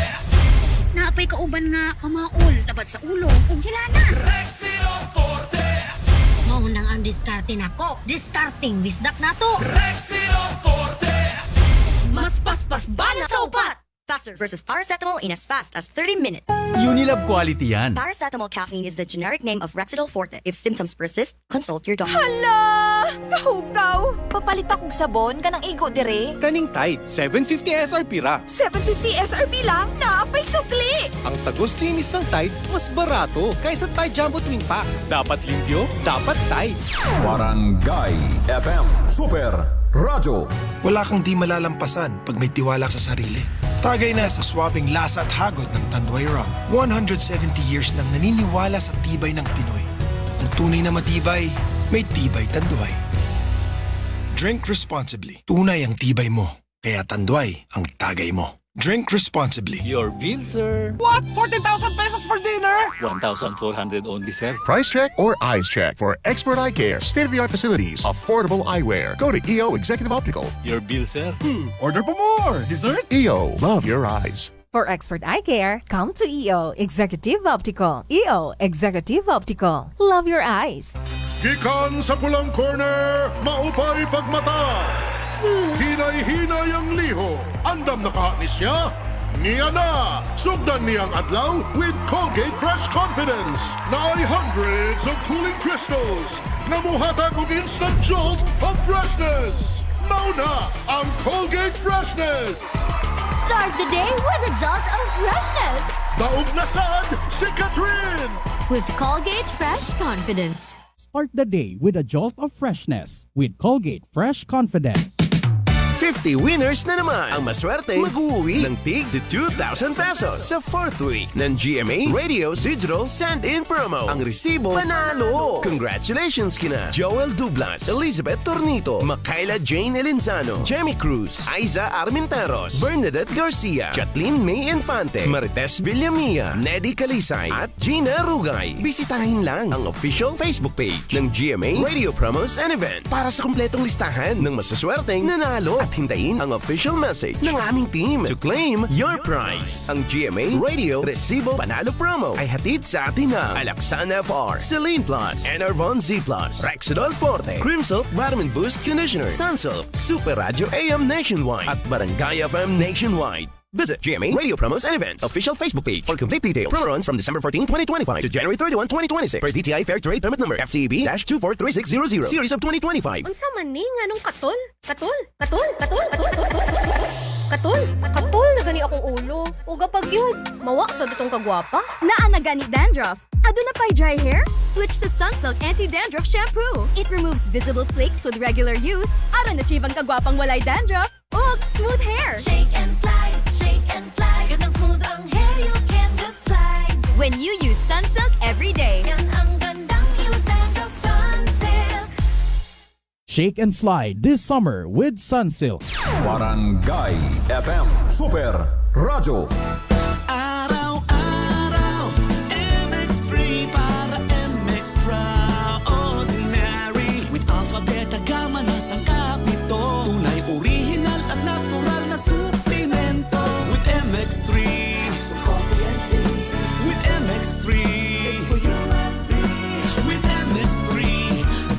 Naapay kauban nga pamaol, labat sa ulo ug kilanat. Rexino Forte! Maunang ang diskarte nako. Discarding bisdak nato. Rexino Forte! Mas paspas banat sa upat. Faster versus paracetamol in as fast as 30 minutes. Unilab quality yan. Paracetamol caffeine is the generic name of Rexidol Forte. If symptoms persist, consult your doctor. Hala! Kahugaw! Papalit akong sabon kanang igo dire. Kaning Tide, 750 SRP ra. 750 SRP lang? Naapay sukli! Ang tagos linis ng Tide, mas barato kaysa Tide Jumbo Twin Pack. Dapat limpyo, dapat Tide. Barangay FM Super Radio. Wala kang di malalampasan pag may tiwala sa sarili. Tagay na sa swabing lasa at hagod ng Tanduay Rum. 170 years nang naniniwala sa tibay ng Pinoy. Ang tunay na matibay, may tibay Tanduay. Drink responsibly. Tunay ang tibay mo, kaya Tanduay ang tagay mo. Drink responsibly. Your bill, sir. What? 40,000 pesos for dinner? 1,400 only, sir. Price check or eyes check for expert eye care, state-of-the-art facilities, affordable eyewear. Go to EO Executive Optical. Your bill, sir. Order for more. Dessert? EO. Love your eyes. For expert eye care, come to EO Executive Optical. EO Executive Optical. Love your eyes. Gikan sa pulang corner, maupay pagmata. Hinay-hinay ang liho. Andam na kahapis niya. Niya na. Sugdan niyang adlaw with Colgate Fresh Confidence. Na ay hundreds of cooling crystals. Namuhatag og instant jolt of freshness. Mauna ang Colgate Freshness! Start the day with a jolt of freshness. Daog na sad si Catherine! With Colgate Fresh Confidence. Start the day with a jolt of freshness with Colgate Fresh Confidence. 50 winners na naman ang maswerte mag-uwi ng tig to 2,000 pesos sa 4th week ng GMA Radio Digital Send-In Promo. Ang resibo, panalo! Congratulations kina Joel Dublas, Elizabeth Tornito, Makaila Jane Elinzano, Jamie Cruz, Aiza Armenteros, Bernadette Garcia, Chatlin May Infante, Marites Villamia, Neddy Kalisay, at Gina Rugay. Bisitahin lang ang official Facebook page ng GMA Radio Promos and Events para sa kumpletong listahan ng masaswerteng nanalo at hintayin ang official message ng aming team to claim your prize. Ang GMA Radio Resibo Panalo Promo ay hatid sa atin ng Alaxana FR, Celine Plus, Enervon Z Plus, Rexidol Forte, Crimsilk Vitamin Boost Conditioner, Sunsilk, Super Radio AM Nationwide, at Barangay FM Nationwide. Visit GMA Radio Promos and Events official Facebook page for complete details. Promo runs from December 14, 2025 to January 31, 2026 per DTI Fair Trade Permit Number FTEB-243600 Series of 2025. Unsa man ni nganong katol? Katol na gani akong ulo. Uga pag yun, mawa sa datong kagwapa. Naa na gani dandruff. Aduna pa'y dry hair? Switch to Sunsilk Anti-Dandruff Shampoo. It removes visible flakes with regular use. Aron achieve ang kagwapang walay dandruff. Ug smooth hair. Shake and slide, ganang smooth ang hair, you can just slide. When you use Sunsilk every day. Yan ang gandang use of Sunsilk. Shake and slide this summer with Sunsilk. Barangay FM Super Radio. Araw-araw, MX3 para MX-Traordinary. With Alpha, Beta, Gamma na sangkap nito. Tunay, original at natural na suplemento. With MX3, so coffee and tea. With MX3, it's for you and me. With MX3,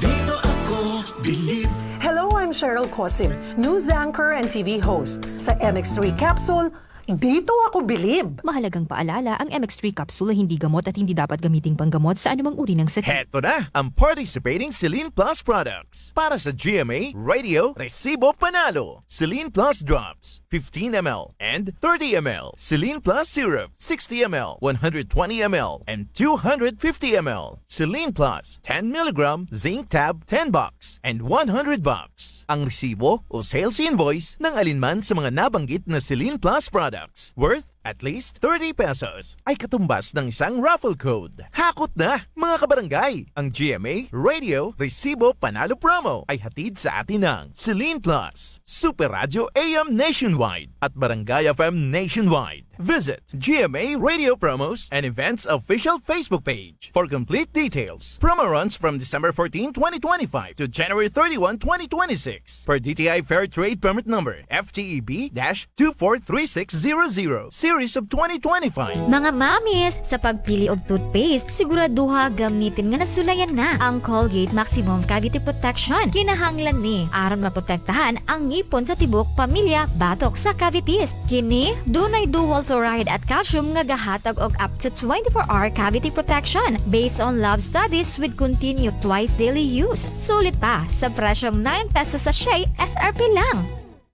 dito ako believe. Hello, I'm Cheryl Cosim, news anchor and TV host. Sa MX3 Capsule, dito ako bilib. Mahalagang paalala, ang MX3 capsule ay hindi gamot at hindi dapat gamiting panggamot sa anumang uri ng sakit. Heto na ang participating Celine Plus products para sa GMA Radio Resibo Panalo. Celine Plus Drops, 15 ml and 30 ml. Celine Plus Syrup, 60 ml, 120 ml, and 250 ml. Celine Plus, 10 mg, Zinc Tab, 10 bucks, and 100 bucks. Ang resibo o sales invoice ng alinman sa mga nabanggit na Celine Plus products worth at least 30 pesos ay katumbas ng isang raffle code. Hakot na, mga kabarangay! Ang GMA Radio Resibo Panalo Promo ay hatid sa atin ng Celine Plus, Super Radio AM Nationwide at Barangay FM Nationwide. Visit GMA Radio Promos and Events official Facebook page for complete details. Promo runs from December 14, 2025 to January 31, 2026 per DTI Fair Trade Permit Number FTEB-243600 Series of 2025. Mga mamis, sa pagpili og toothpaste, siguraduha gamitin nga nasulayan na ang Colgate Maximum Cavity Protection. Kinahanglan ni aron maprotektahan ang ngipon sa tibok pamilya batok sa cavities. Kini dunay dual fluoride at calcium nga gahatag og up to 24-hour cavity protection based on lab studies with continued twice daily use. Sulit pa sa presyong 9 pesos sa sachet, SRP lang.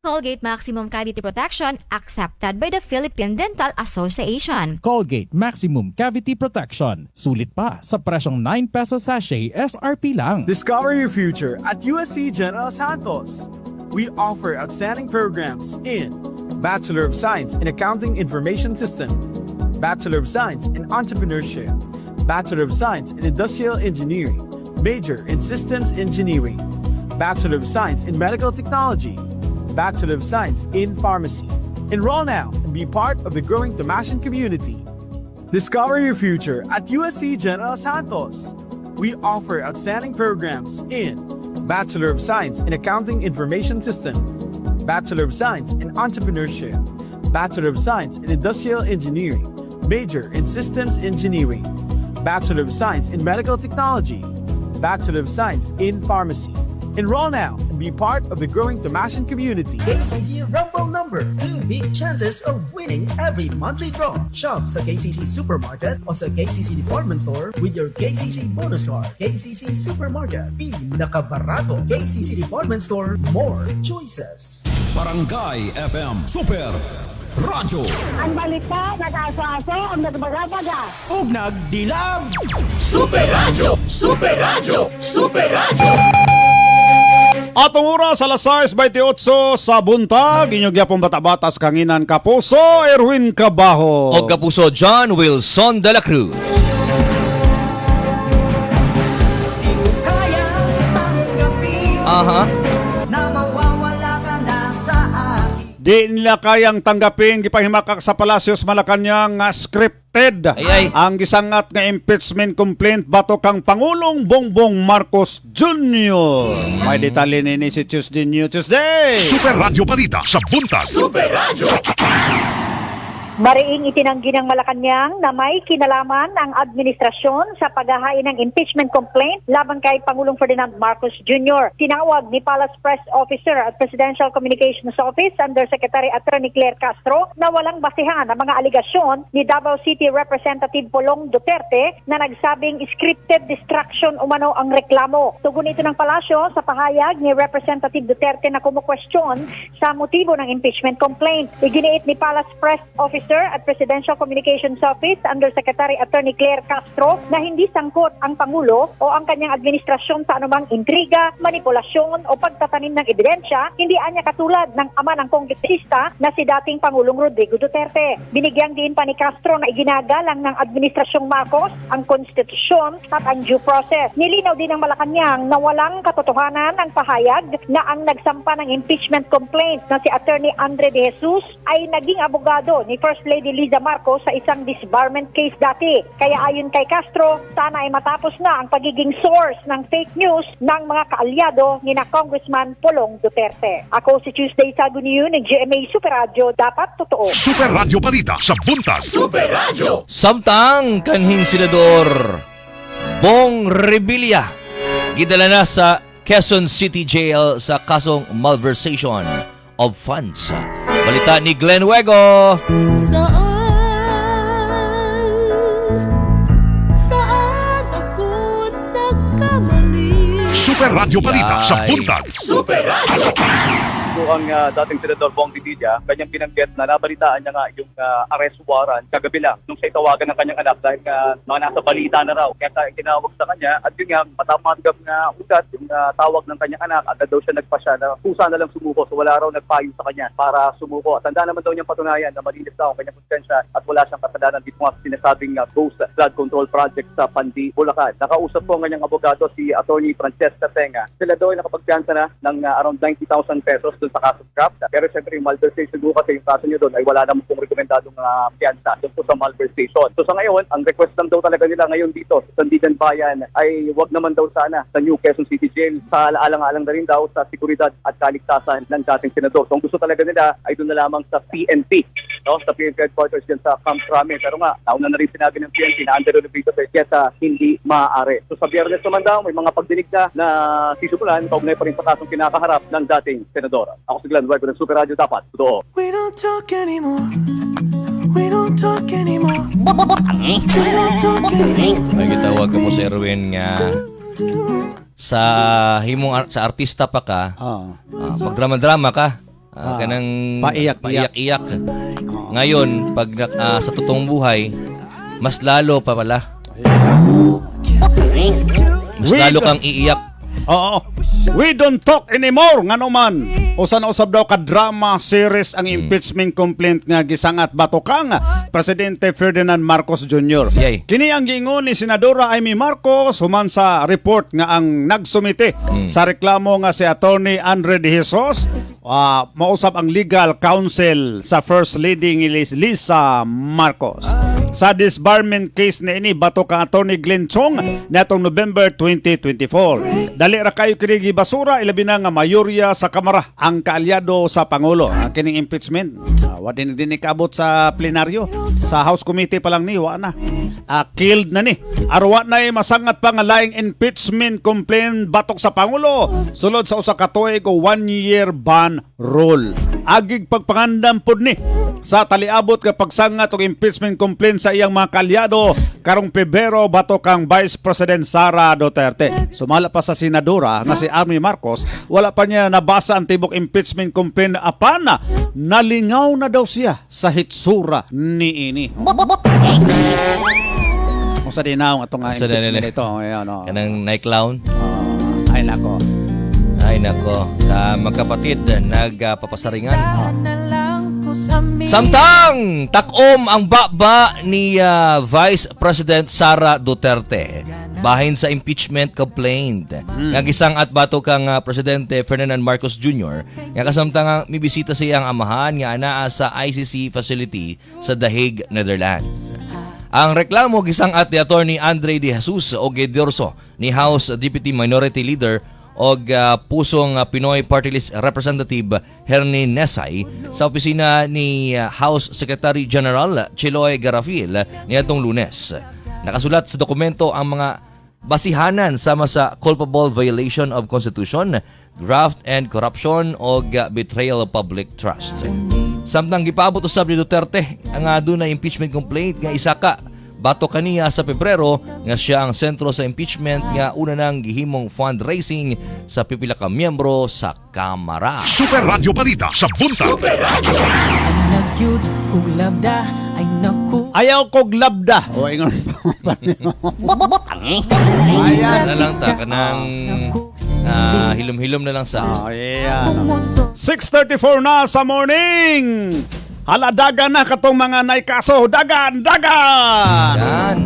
Colgate Maximum Cavity Protection accepted by the Philippine Dental Association. Colgate Maximum Cavity Protection. Sulit pa sa presyong 9 pesos sachet, SRP lang. Discover your future at USC General Santos. We offer outstanding programs in Bachelor of Science in Accounting Information Systems, Bachelor of Science in Entrepreneurship, Bachelor of Science in Industrial Engineering, Major in Systems Engineering, Bachelor of Science in Medical Technology, Bachelor of Science in Pharmacy. Enroll now and be part of the growing Tomashan community. Discover your future at USC General Santos. We offer outstanding programs in Bachelor of Science in Accounting Information Systems, Bachelor of Science in Entrepreneurship, Bachelor of Science in Industrial Engineering, Major in Systems Engineering, Bachelor of Science in Medical Technology, Bachelor of Science in Pharmacy. Enroll now and be part of the growing Tamashan community. KCC Rumble Number. 2 big chances of winning every monthly draw. Shop sa KCC Supermarket o sa KCC Department Store with your KCC bonus card. KCC Supermarket. Pinakabarato. KCC Department Store. More choices. Barangay FM Super Radio. Ang balita, nag-aso-aso, ang nagbaga-baga. Ug nagdilam. Super Radio. Super Radio. Super Radio. Atong oras alas 6:28 sa buntag, inyong gyapon bata-batas kanginan Kapuso, Erwin Cabajo. O Kapuso, John Wilson de la Cruz. Aha. Di nila kayang tanggapin gipahimakak sa Palacios Malacañang nga scripted ang gisangat nga impeachment complaint bato kang Pangulong Bongbong Marcos Jr. May detalye nini si Tuesday New Tuesday. Super Radio Balita sa buntag. Super Radio. Mariing itinanggi ng Malacañang na may kinalaman ang administrasyon sa paghahain ng impeachment complaint laban kay Pangulong Ferdinand Marcos Jr. Tinawag ni Palace Press Officer at Presidential Communications Office Undersecretary Attorney Claire Castro na walang basihan ang mga aligasyon ni Davao City Representative Polong Duterte na nagsabing scripted distraction umano ang reklamo. Tugon ito ng palasyo sa pahayag ni Representative Duterte na kumukwestiyon sa motibo ng impeachment complaint. Iginiit ni Palace Press Officer at Presidential Communications Office Undersecretary Attorney Claire Castro na hindi sangkot ang Pangulo o ang kanyang administrasyon sa anumang intriga, manipulasyon o pagtatanim ng ebidensya, hindi anya katulad ng ama ng kongresista na si dating Pangulong Rodrigo Duterte. Binigyang din pa ni Castro na iginagalang ng Administrasyong Marcos ang konstitusyon at ang due process. Nilinaw din ng Malacañang na walang katotohanan ang pahayag na ang nagsampa ng impeachment complaint na si Attorney Andre De Jesus ay naging abogado ni First Lady Liza Marcos sa isang disbarment case dati. Kaya ayon kay Castro, sana ay matapos na ang pagiging source ng fake news ng mga kaalyado ni na Congressman Polong Duterte. Ako si Tuesday Saguniyo ng GMA Super Radio, dapat totoo. Super Radio Balita sa buntag. Super Radio. Samtang kanhing senador Bong Revilla gidala na sa Quezon City Jail sa kasong malversation of funds. Balita ni Glenn Wego. Saan ako nagkamali? Super Radio Balita sa buntag. Super Radio. Ito ang dating Senador Bong Revilla, kanyang binanggit na nabalitaan niya nga yung arrest warrant kagabi lang nung siya itawagan ng kanyang anak dahil mga nasa balita na raw. Kaya tinawag sa kanya at yun nga matamanggap na ugat yung tawag ng kanyang anak, agad daw siya nagpasya na kusa na lang sumuko. So wala raw nagpayo sa kanya para sumuko. At tanda naman daw niyang patunayan na malinis daw ang kanyang konsensya at wala siyang kasalanan dito nga sinasabing ghost flood control project sa Pandi, Bulacan. Nakausap po ang kanyang abogado si Attorney Francesca Tenga. Sila daw ay nakapagpiansa na ng around 90,000 pesos doon sa kaso craft. Pero siyempre yung malversation doon kasi yung kaso nyo doon ay wala naman pong rekomendadong piansa doon po sa malversation. So sa ngayon, ang request lang daw talaga nila ngayon dito sa Sandigan Bayan ay wag naman daw sana sa New Quezon City Jail sa alang-alang na rin daw sa seguridad at kaligtasan ng dating senador. So ang gusto talaga nila ay doon na lamang sa PNP, no? Sa PNP headquarters dyan sa Camp Crame. Pero nga, nauna na rin sinabi ng PNP na under review kaya hindi maaari. So sa Biyernes naman daw, may mga pagdinig na sisimulan, kaugnay pa rin sa kasong kinakaharap ng dating senador. Ako si Glenn Wego ng Super Radio, dapat totoo. We don't talk anymore. We don't talk anymore. We don't talk anymore. May gitawag ka po si Erwin nga sa himong sa artista pa ka. Magdrama-drama ka. Kanang paiyak-iyak. Ngayon, pag sa totoong buhay, mas lalo pa pala. Mas lalo kang iiyak. Oo. We don't talk anymore nga naman. Usa na usab daw ka drama series ang impeachment complaint nga gisangat bato kang Presidente Ferdinand Marcos Jr. Kini ang giingon ni Senadora Amy Marcos human sa report nga ang nagsumite sa reklamo nga si Attorney Andre De Jesus. Mausap ang legal counsel sa First Lady Liza Marcos. Sa disbarment case na ini bato kang Attorney Glenn Chong natong November 2024. Dali ra kayo kini basura ilabi na nga mayorya sa Kamara ang kaalyado sa Pangulo. Kining impeachment wa din kaabot sa plenaryo Sa House Committee pa lang ni, wa na. Killed na ni. Arwa na masangat pa nga laing impeachment complaint batok sa Pangulo. Sulod sa usa ka tuig o 1-year ban rule. Agig pagpangandam pod ni sa taliabot ka pagsangat og impeachment complaint sa iyang mga kalyado karong Pebrero batok kang Vice President Sara Duterte. Sumala pa sa senadora nga si Amy Marcos, wala pa niya nabasa ang tibok impeachment complaint apana nalingaw na daw siya sa hitsura ni ini. Kung sa dinaw atong impeachment ito, ayan o. Kanang night clown. Ay nako. Ay nako. Magkapatid nagpapasaringan. Samtang takom ang baba ni Vice President Sara Duterte bahin sa impeachment complaint. Nagisang at bato kang Presidente Ferdinand Marcos Jr. nga kasamtang mibisita siyang amahan nga anaa sa ICC facility sa The Hague, Netherlands. Ang reklamo gisang at ni Attorney Andre De Jesus o Gedorso ni House Deputy Minority Leader og pusong Pinoy Party List Representative Hernie Nesay sa opisina ni House Secretary General Chiloy Garafil niadtong Lunes. Nakasulat sa dokumento ang mga basihanan sama sa culpable violation of Constitution, graft and corruption og betrayal of public trust. Samtang gipaabot usab ni Duterte ang aduna impeachment complaint nga isa ka bato kaniya sa Pebrero nga siya ang sentro sa impeachment nga una nang gihimong fundraising sa pipila ka miyembro sa Kamara. Super Radio Balita sa buntag. Ayaw kog labda. O ingon. Ayan na lang ta kanang hilom-hilom na lang sa. Ayan. 6:34 na sa morning. Hala, dagan na katong mga naikaso. Dagan! Dagan! Yan.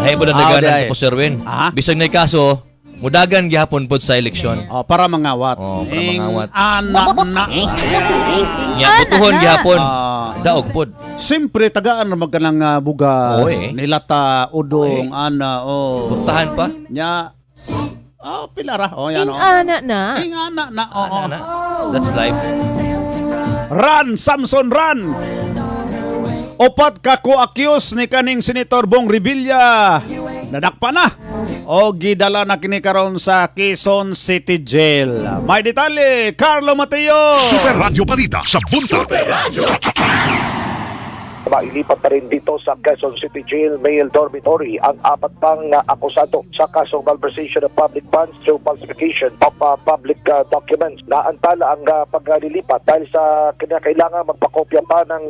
Lahi po na daganan po, Sir Win. Bisag na kaso, mudagan gihapon po sa eleksyon. Para mangawat. Para mangawat. Anak na. Nya, butuhon gihapon. Daog po. Siyempre, tagaan na magkanang bugas. Nilata, udong, ana, Bursahan pa? Nya, pilara. Yan, Ingana na. Ingana na. That's life. Run, Samson, run! Opat ka ko-accuse ni kaning Senator Bong Revilla. Nadakpa na. O gidala na kini karon sa Quezon City Jail. May detalye, Carlo Mateo. Super Radio Balita sa buntag. Super Radio. Mailipat na rin dito sa Quezon City Jail Male Dormitory ang apat pang akusado sa kasong malversation of public funds through falsification of public documents. Naantala ang paglilipat dahil sa kinakailangan magpakopya pa ng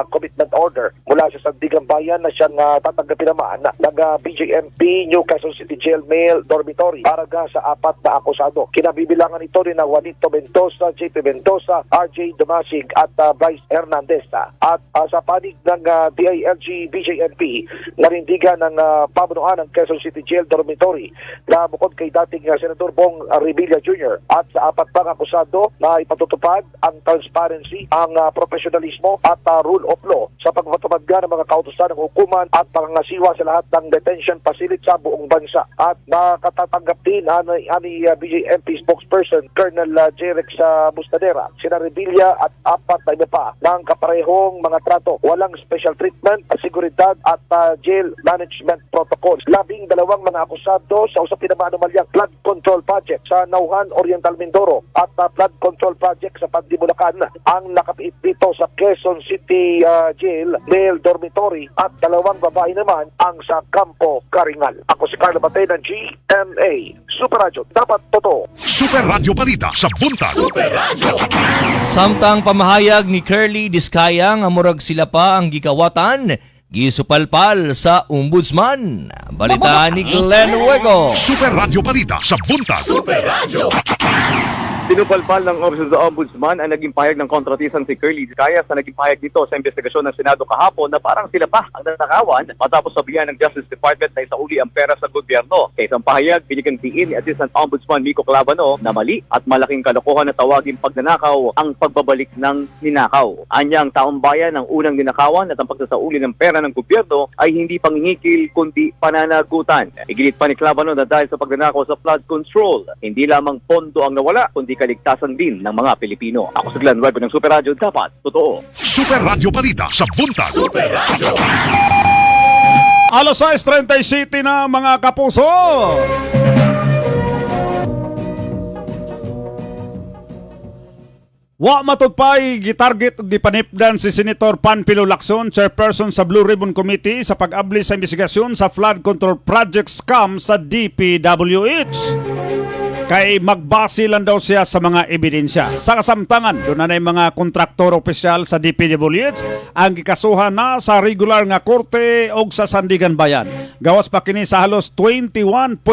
commitment order mula sa Sandigan Bayan na siyang tatanggapin naman ng BJMP New Quezon City Jail Male Dormitory para sa apat na akusado. Kinabibilangan ito ni Juanito Mendoza, JP Mendoza, RJ Damasig at Bryce Hernandez. At sa panig ng DILG BJMP narindigan ng pamunuan ng Quezon City Jail Dormitory na bukod kay dating Senador Bong Revilla Jr. at sa apat pang akusado na ipatutupad ang transparency, ang professionalismo at rule of law sa pagpatupad ng mga kautusan ng hukuman at pangangasiwa sa lahat ng detention facility sa buong bansa. At nakatatanggap din ani BJMP spokesperson Colonel Jerex Bustadera, sina Revilla at apat na iba pa ng kaparehong mga trato. Walang special treatment, seguridad at jail management protocols. 12 mga akusado sa usapin na anomalyang flood control project sa Nauhan, Oriental Mindoro at flood control project sa Pandi, Bulacan ang nakapiit dito sa Quezon City Jail Male Dormitory at 2 babae naman ang sa Campo Caringal. Ako si Carlo Batay ng GMA Super Radio. Dapat totoo. Super Radio Balita sa buntag. Super Radio. Samtang pamahayag ni Curly Discaya nga murag sila pa ang gikawatan, gisupalpal sa ombudsman. Balita ni Glenn Huego. Super Radio Balita sa buntag. Super Radio. Pinupalpal ng Office of the Ombudsman ang naging pahayag ng kontratisan si Curly Discaya sa naging pahayag dito sa investigasyon ng Senado kahapon na parang sila pa ang nanakawan matapos sabihan ng Justice Department na isauli ang pera sa gobyerno. Sa isang pahayag, binigyan tiin ni Assistant Ombudsman Miko Clavano na mali at malaking kalokohan na tawagin pagnanakaw ang pagbabalik ng ninakaw. Anyang taong bayan ang unang ninakawan at ang pagsasauli ng pera ng gobyerno ay hindi pangingikil kundi pananagutan. Iginit pa ni Clavano na dahil sa pagnanakaw sa flood control, hindi lamang pondo ang nawala kundi ikaligtasan din ng mga Pilipino. Ako si Glenn Webo ng Super Radio, dapat totoo. Super Radio Balita sa Buntag. Super Radio. Alas 6:37 na mga kapuso. Wa matupay gitarget ug gipanipdan si Senator Panfilo Lacson, chairperson sa Blue Ribbon Committee sa pag-abli sa investigasyon sa flood control project scam sa DPWH. Kay magbase lang daw siya sa mga ebidensya. Sa kasamtangan, doon na mga kontraktor opisyal sa DPWH ang gikasuhan na sa regular nga korte o sa Sandigan Bayan. Gawas pa kini sa halos 21.7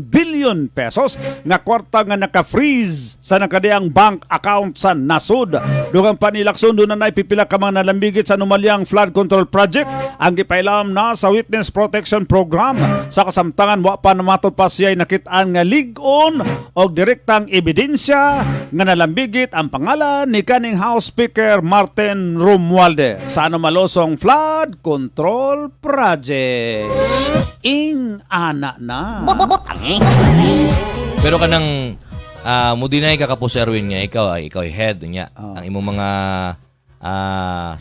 billion pesos nga kwarta nga naka-freeze sa nakadiang bank account sa nasud. Dugang pa ni Lacson, doon na ipipila ka mga nalambigit sa anomalyang flood control project ang gipailam na sa Witness Protection Program. Sa kasamtangan, wa pa namatod pa siya nakitaan nga lig-on o direktang ebidensya nga nalambigit ang pangalan ni kaning House Speaker Martin Romualdez sa anomalosong flood control project. Ing ana na. Pero kanang mo dinay ka Kapos Erwin nga ikaw ay head niya. Ang imong mga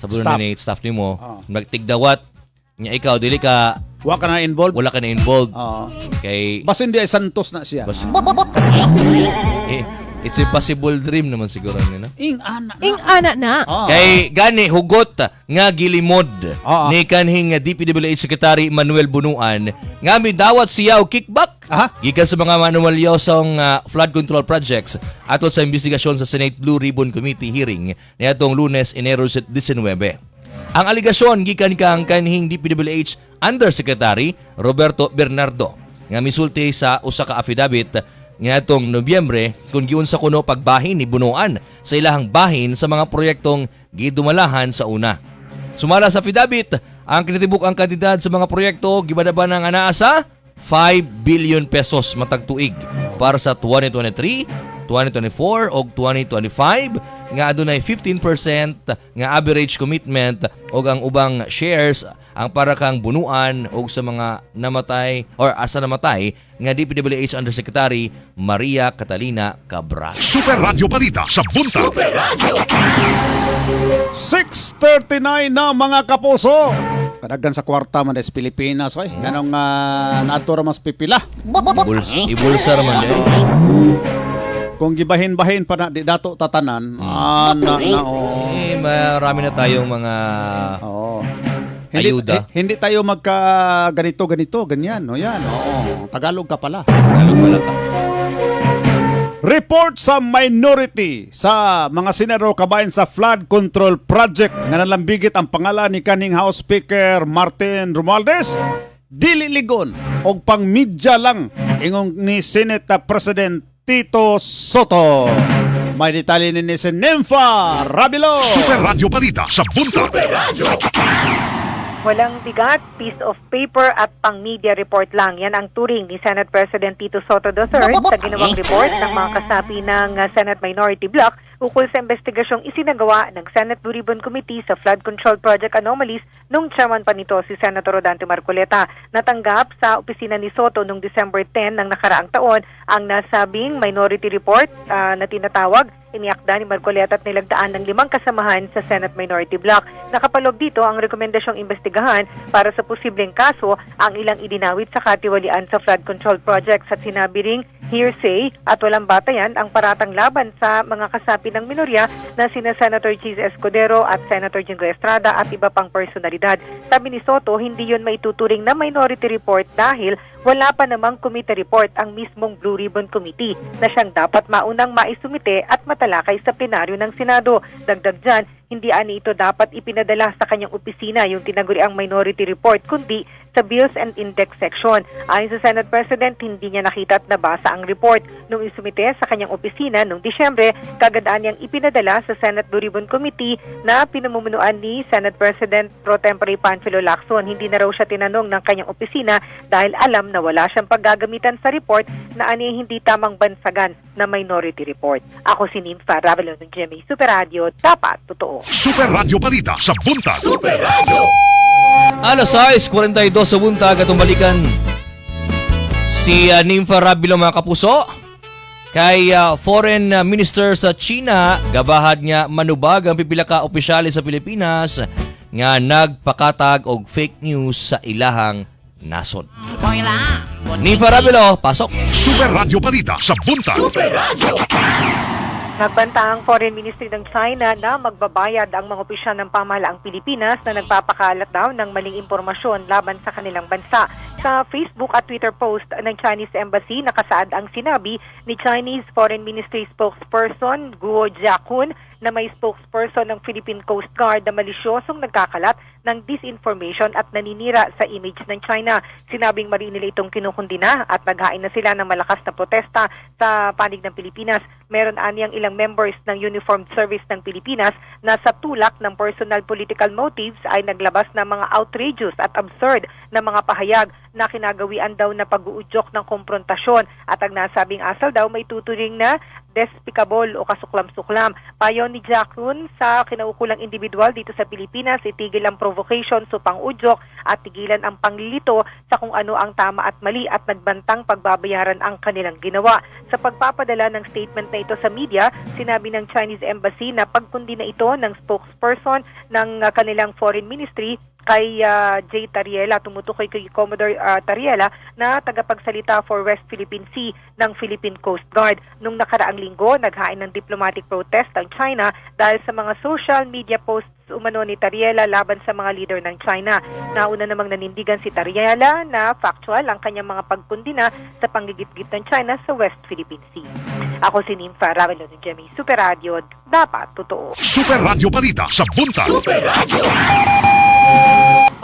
subordinate staff nimo nagtigdawat nya ikaw dili ka wala ka na involved. Wala ka na involved. Kay basin di ay santos na siya. It's impossible dream naman siguro niya, no? Ing ana na. Kay gani hugot nga gilimod ni kanhing DPWH Secretary Manuel Bunuan nga midawat siya og kickback gikan sa mga manumalyosong flood control projects atol sa investigasyon sa Senate Blue Ribbon Committee hearing niadtong Lunes, Enero 19. Ang aligasyon gikan kang kanhing DPWH Undersecretary Roberto Bernardo nga misulti sa usa ka affidavit niadtong Nobyembre kung giunsa kuno pagbahin ni Bunuan sa ilahang bahin sa mga proyektong gidumalahan sa una. Sumala sa affidavit, ang kinatibuk ang kantidad sa mga proyekto gibadaban ng anaa sa 5 billion pesos matag tuig para sa 2023, 2024 ug 2025 nga adunay 15% nga average commitment ug ang ubang shares ang para kang bunuan og sa mga namatay or asa namatay nga DPWH Undersecretary Maria Catalina Cabral. Super Radio Balita sa Buntag. Super Radio. 6:39 na mga kapuso. Kadaghan sa kwarta man des Pilipinas oy. Ganong naadto ra mas pipila. Ibulsa man di. Kung gibahin-bahin pa na di dato tatanan, marami na tayong mga ayuda. Hindi tayo magka ganito, ganyan. O yan, Tagalog ka pala. Tagalog pala ka. Report sa minority sa mga senador kabayan sa flood control project nga nalambigit ang pangalan ni kaning House Speaker Martin Romualdez. Dili ligon og pang media lang ingong ni Senate President Tito Soto. May detalye ni Nympha Rabilo. Super Radio Balita sa Buntag. Super Radio. Walang bigat, piece of paper at pang-media report lang. Yan ang turing ni Senate President Tito Soto III sa ginawang report ng mga kasapi ng Senate Minority Bloc ukol sa investigasyong isinagawa ng Senate Blue Ribbon Committee sa Flood Control Project Anomalies nung chairman pa nito si Senator Rodante Marcoleta. Natanggap sa opisina ni Soto noong December 10 ng nakaraang taon ang nasabing minority report na tinatawag. Iniakda ni Marcoleta at nilagdaan ng 5 kasamahan sa Senate Minority Bloc. Nakapaloob dito ang rekomendasyong imbestigahan para sa posibleng kaso ang ilang idinawit sa katiwalian sa flood control projects at sinabi ring hearsay at walang batayan ang paratang laban sa mga kasapi ng minorya na sina Senator Cheese Escudero at Senator Jingo Estrada at iba pang personalidad. Sabi ni Soto, hindi yun maituturing na minority report dahil wala pa namang committee report ang mismong Blue Ribbon Committee na siyang dapat maunang maisumite at matalakay sa plenaryo ng Senado. Dagdag dyan, hindi ani ito dapat ipinadala sa kanyang opisina yung tinaguriang minority report kundi sa Bills and Index section. Ayon sa Senate President, hindi niya nakita at nabasa ang report. Nung isumite sa kanyang opisina noong Disyembre, kagadaan niyang ipinadala sa Senate Blue Ribbon Committee na pinamumunuan ni Senate President Pro Tempore Panfilo Lacson. Hindi na raw siya tinanong ng kanyang opisina dahil alam na wala siyang paggagamitan sa report na ani hindi tamang bansagan na minority report. Ako si Nympha Rabelo ng GMA Super Radio, dapat totoo. Super Radio Balita sa Buntag. Super Radio. Alas 6:42 sa buntag atong balikan si Nympha Rabilo mga kapuso. Kay Foreign Minister sa China, gabahad nga manubag ang pipila ka opisyales sa Pilipinas nga nagpakatag og fake news sa ilahang nasod. Ni Farabelo, pasok. Super Radio Balita sa Buntag. Nagbanta ang Foreign Ministry ng China na magbabayad ang mga opisyal ng pamahalaang Pilipinas na nagpapakalat daw ng maling impormasyon laban sa kanilang bansa. Sa Facebook at Twitter post ng Chinese Embassy, nakasaad ang sinabi ni Chinese Foreign Ministry spokesperson Guo Jiakun na may spokesperson ng Philippine Coast Guard na malisyosong nagkakalat ng disinformation at naninira sa image ng China. Sinabing mali nila itong kinukundina at naghain na sila ng malakas na protesta sa panig ng Pilipinas. Meron anyang ilang members ng Uniformed Service ng Pilipinas na sa tulak ng personal political motives ay naglabas ng mga outrageous at absurd na mga pahayag na kinagawian daw na pag-uudyok ng komprontasyon at ang nasabing asal daw may tuturing na despicable o kasuklam-suklam. Payo ni Jacqueline sa kinaukulang individual dito sa Pilipinas, itigil ang provocation so pang-udyok at tigilan ang panglilito sa kung ano ang tama at mali at nagbantang pagbabayaran ang kanilang ginawa. Sa pagpapadala ng statement na ito sa media, sinabi ng Chinese Embassy na pagkundi na ito ng spokesperson ng kanilang foreign ministry kay J. Tariela, tumutukoy kay Commodore Tariela na tagapagsalita for West Philippine Sea ng Philippine Coast Guard. Nung nakaraang linggo, naghain ng diplomatic protest ang China dahil sa mga social media posts umano ni Tariela laban sa mga leader ng China. Nauna namang nanindigan si Tariela na factual ang kanyang mga pagkundina sa panggigit-git ng China sa West Philippine Sea. Ako si Nympha Ravelo ng Jemmy Super Radio, dapat totoo. Super Radio Balita sa Buntag. Super Radio.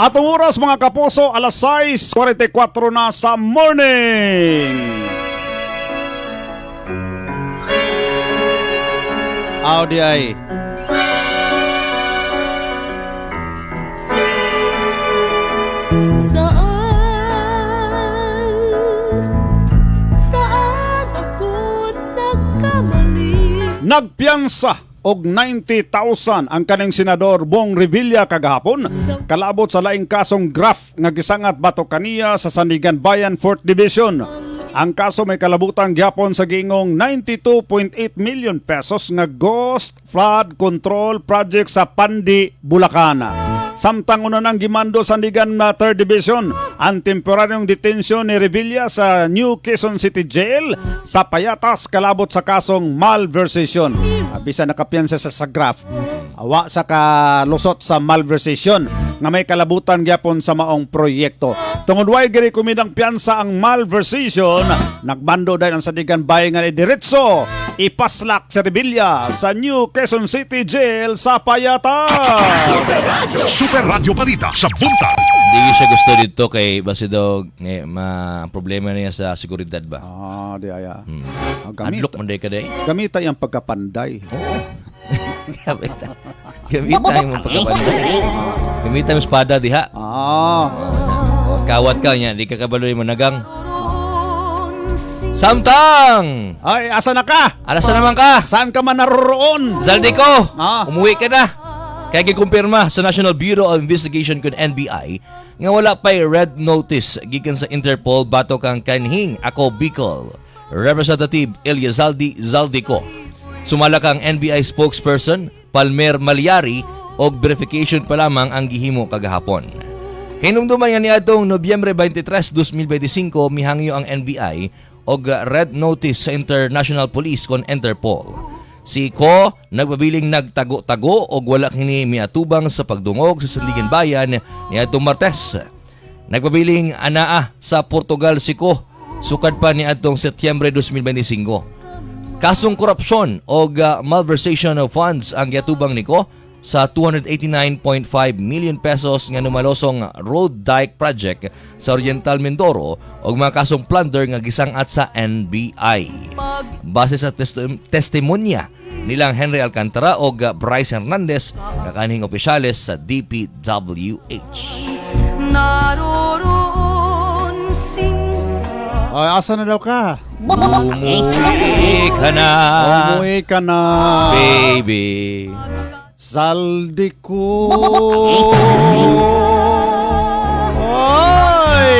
At ang oras mga kapuso, alas 6:44 na sa morning. Audi ay Saan ako nagkamali? nagpiyansa og 90,000 ang kaning senador Bong Revilla kagahapon kalabot sa laing kasong graft nga gisangat batok kaniya sa Sandigan Bayan 4th Division. Ang kaso may kalabutang gyapon sa giingong 92.8 million pesos nga ghost flood control project sa Pandi, Bulacan. Samtang una nang gimando Sandigan 3rd Division ang temporaryong detensyon ni Revilla sa New Quezon City Jail sa payatas kalabot sa kasong malversation. Bisa nakapiyansa sa graft. Awa sa kalusot sa malversation nga may kalabutan gyapon sa maong proyekto. Tungod way giri kumidang piyansa ang malversation, nagbando dahil ang Sandigan Bayan nga ni diretso ipaslak si Revilla sa New Quezon City Jail sa payatas. Super Radio Balita sa Buntag. Di siya gusto dito kay basi daw problema niya sa seguridad ba? Di aya. Adlok man day ka day. Gamita yung pagkapanday. Gamita yung pagkapanday. Gamita yung espada diha. Kawat ka niya, di ka kabaloy mo nagang. Samtang! Ay, asa na ka? Asa naman ka? Saan ka man naroroon? Zaldi ko! Umuwi ka na! Kaya gikumpirma sa National Bureau of Investigation kun NBI nga wala pa'y red notice gikan sa Interpol bato kang kanhing ako Bicol Representative Eliazaldi Zaldico. Sumala kang NBI spokesperson Palmer Malyari og verification pa lamang ang gihimo kagahapon. Hinumduman nga niadtong Nobyembre 23, 2025 mihangyo ang NBI og red notice sa International Police kon Interpol. Si Ko nagpabiling nagtago-tago og wala kini miatubang sa pagdungog sa Sandigan Bayan niadtong Martes. Nagpabiling anaa sa Portugal si Ko sukad pa niadtong Setyembre 2025. Kasong korupsyon og malversation of funds ang giatubang ni Ko sa 289.5 million pesos nga numalosong road dike project sa Oriental Mindoro og mga kasong plunder nga gisangat sa NBI. Base sa testimonya nilang Henry Alcantara og Bryce Hernandez nga kanhing opisyales sa DPWH. Naroroon sinta. Ay, asa na daw ka? Umuwi ka na. Umuwi ka na. Baby. Zaldi ko. Oy!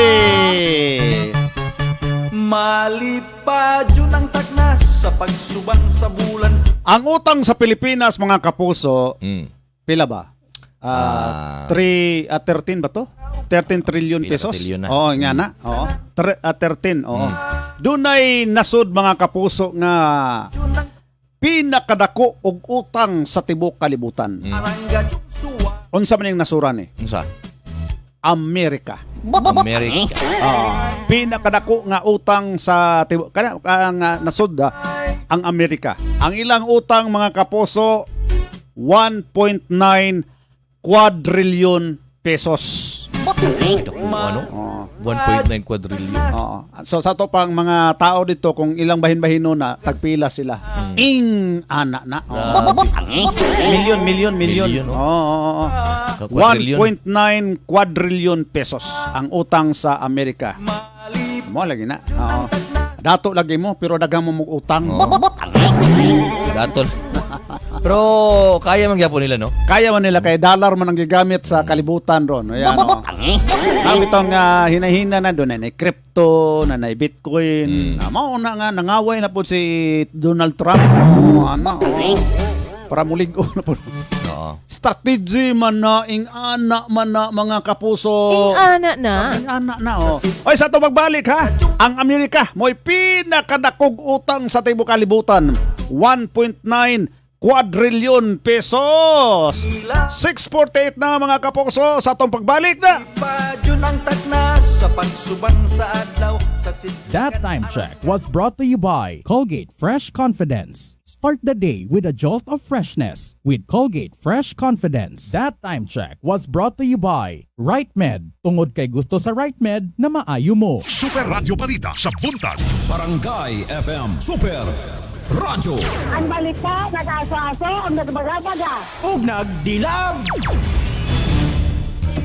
Malipad yun ang tagnas sa pagsubang sa bulan. Ang utang sa Pilipinas, mga kapuso, pila ba? 13 ba to? 13 trillion pesos. Oo, nga na. Oo. 13, oo. Dunay nasud, mga kapuso, nga pinakadako og utang sa tibuok kalibutan. Unsa man yung nasuran eh? Unsa? Amerika. Amerika. Pinakadako nga utang sa tibuok nga nasud ang Amerika. Ang ilang utang, mga kapuso, 1.9 quadrillion pesos. Ano? 1.9 quadrillion. So sa to pang mga tao dito, kung ilang bahin-bahino na, tagpila sila. Ana na. Million. Oo. 1.9 quadrillion pesos ang utang sa Amerika. Mo lagi na. Oo. Dato lagi mo, pero dagang mo utang. Dato. Pero kaya man gyapon nila, no? Kaya man nila, kay dollar man ang gigamit sa kalibutan ron. Ayan, no? Ang itong hinahina na doon, na crypto, na bitcoin. Mao na nga, nangaway na po si Donald Trump. Para muligo na po. Strategy man na, ing-ana man na, mga kapuso. Ing-ana na, oh. Oy, sa ito magbalik, ha? Ang Amerika, mo'y pinakadakog utang sa tibuok kalibutan. 1.9 quadrillion pesos. 6:48 na, mga kapuso, sa itong pagbalik na. That time check was brought to you by Colgate Fresh Confidence. Start the day with a jolt of freshness with Colgate Fresh Confidence. That time check was brought to you by Right Med. Tungod kay gusto sa Right Med na maayo mo. Super Radio Balita sa Buntag. Barangay FM Super Radio. Ang balita, nag-aso-aso, ang nagbaga-baga. Ug nagdilam.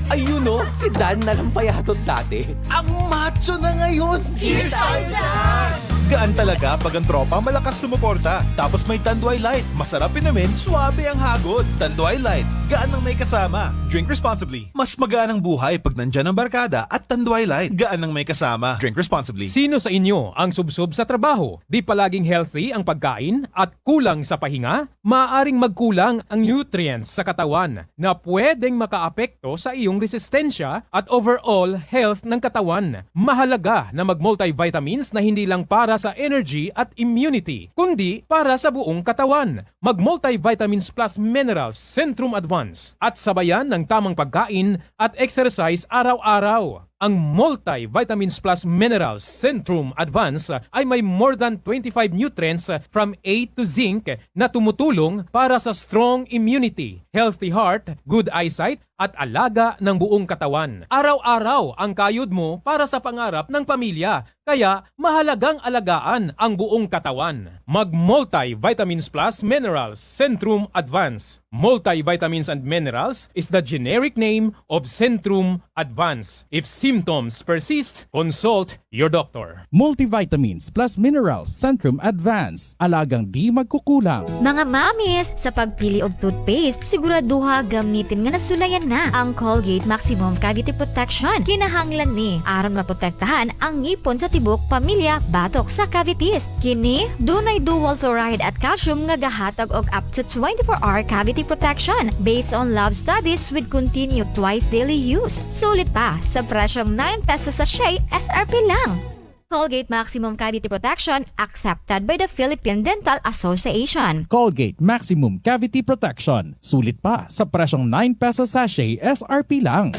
Ayun no, si Dan nalampayatot dati. Ang macho na ngayon. Cheers tayo dyan! Gaan talaga pag ang tropa malakas sumuporta. Tapos may Tanduay Light. Masarap inumin, suabe ang hagod. Tanduay Light, gaan ang may kasama. Drink responsibly. Mas magaan ang buhay pag nandyan ang barkada at Tanduay Light. Gaan ang may kasama. Drink responsibly. Sino sa inyo ang subsob sa trabaho? Di palaging healthy ang pagkain at kulang sa pahinga? Maaaring magkulang ang nutrients sa katawan na pwedeng makaapekto sa iyong resistensya at overall health ng katawan. Mahalaga na mag-multivitamins na hindi lang para sa energy at immunity, kundi para sa buong katawan. Mag-multivitamins plus minerals Centrum Advance at sabayan ng tamang pagkain at exercise araw-araw. Ang Multivitamins Plus Minerals Centrum Advance ay may more than 25 nutrients from A to zinc na tumutulong para sa strong immunity, healthy heart, good eyesight, at alaga ng buong katawan. Araw-araw ang kayod mo para sa pangarap ng pamilya, kaya mahalagang alagaan ang buong katawan. Mag-Multivitamins Plus Minerals Centrum Advance. Multivitamins and Minerals is the generic name of Centrum Advance. If symptoms persist, consult your doctor. Multivitamins plus Minerals Centrum Advance. Alagang di magkukulang. Mga mamis, sa pagpili og toothpaste, siguraduha gamitin nga nasulayan na ang Colgate Maximum Cavity Protection. Kinahanglan ni aron maprotektahan ang ngipon sa tibok, pamilya, batok sa cavities. Kini dunay dual fluoride at calcium nga gahatag og up to 24-hour cavity protection based on lab studies with continued twice daily use. Sulit pa sa presyong 9 pesos sa sachet, SRP lang. Colgate Maximum Cavity Protection accepted by the Philippine Dental Association. Colgate Maximum Cavity Protection. Sulit pa sa presyong 9 pesos sachet, SRP lang.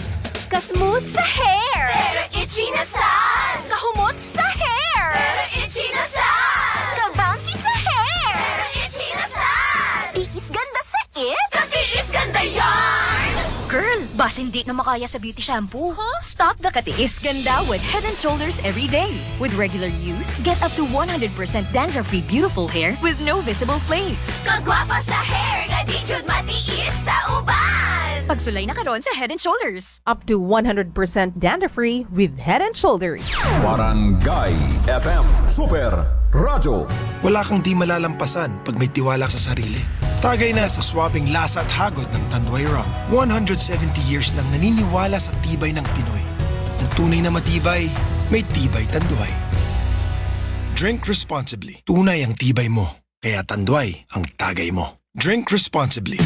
Kasmooth sa hair! Pero itchy na sad! Kahumot sa hair! Pero itchy na sad! Kabouncy sa hair! Pero itchy na sad! Tiis ganda sa it! Kasi is ganda yarn! Girl, bas hindi na makaya sa beauty shampoo? Huh? Stop the katiis ganda with Head & Shoulders every day. With regular use, get up to 100% dandruff-free beautiful hair with no visible flakes. Kagwapa sa hair, gadi jud matiis sa uban! Pagsulay na karon sa Head & Shoulders. Up to 100% dandruff-free with Head & Shoulders. Barangay FM Super Radio. Wala kang di malalampasan pag may tiwala sa sarili. Tagay na sa swabing lasa at hagod ng Tanduay Rum. 170 years nang naniniwala sa tibay ng Pinoy. Ang tunay na matibay, may tibay Tanduay. Drink responsibly. Tunay ang tibay mo, kaya Tanduay ang tagay mo. Drink responsibly.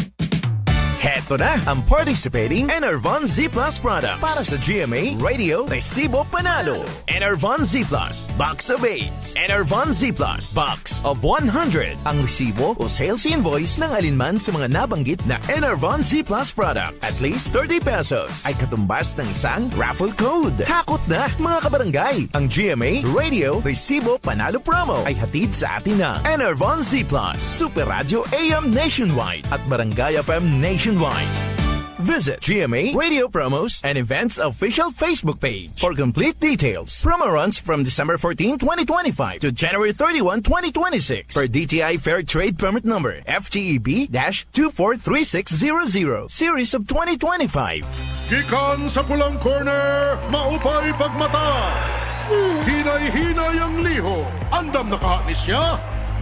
Heto na ang participating Enervon Z Plus product para sa GMA Radio Resibo Panalo. Enervon Z Plus Box of 8. Enervon Z Plus Box of 100. Ang resibo o sales invoice ng alinman sa mga nabanggit na Enervon Z Plus product. At least 30 pesos ay katumbas ng isang raffle code. Hakot na mga kabarangay. Ang GMA Radio Resibo Panalo promo ay hatid sa atin ng Enervon Z Plus, Super Radio AM Nationwide at Barangay FM Nationwide. Visit GMA Radio Promos and Events official Facebook page for complete details. Promo runs from December 14, 2025 to January 31, 2026 per DTI Fair Trade Permit Number FTEB-243600 Series of 2025. Gikan sa pulang corner, maupay pagmata. Hinay-hinay ang liho. Andam nakahanis niya.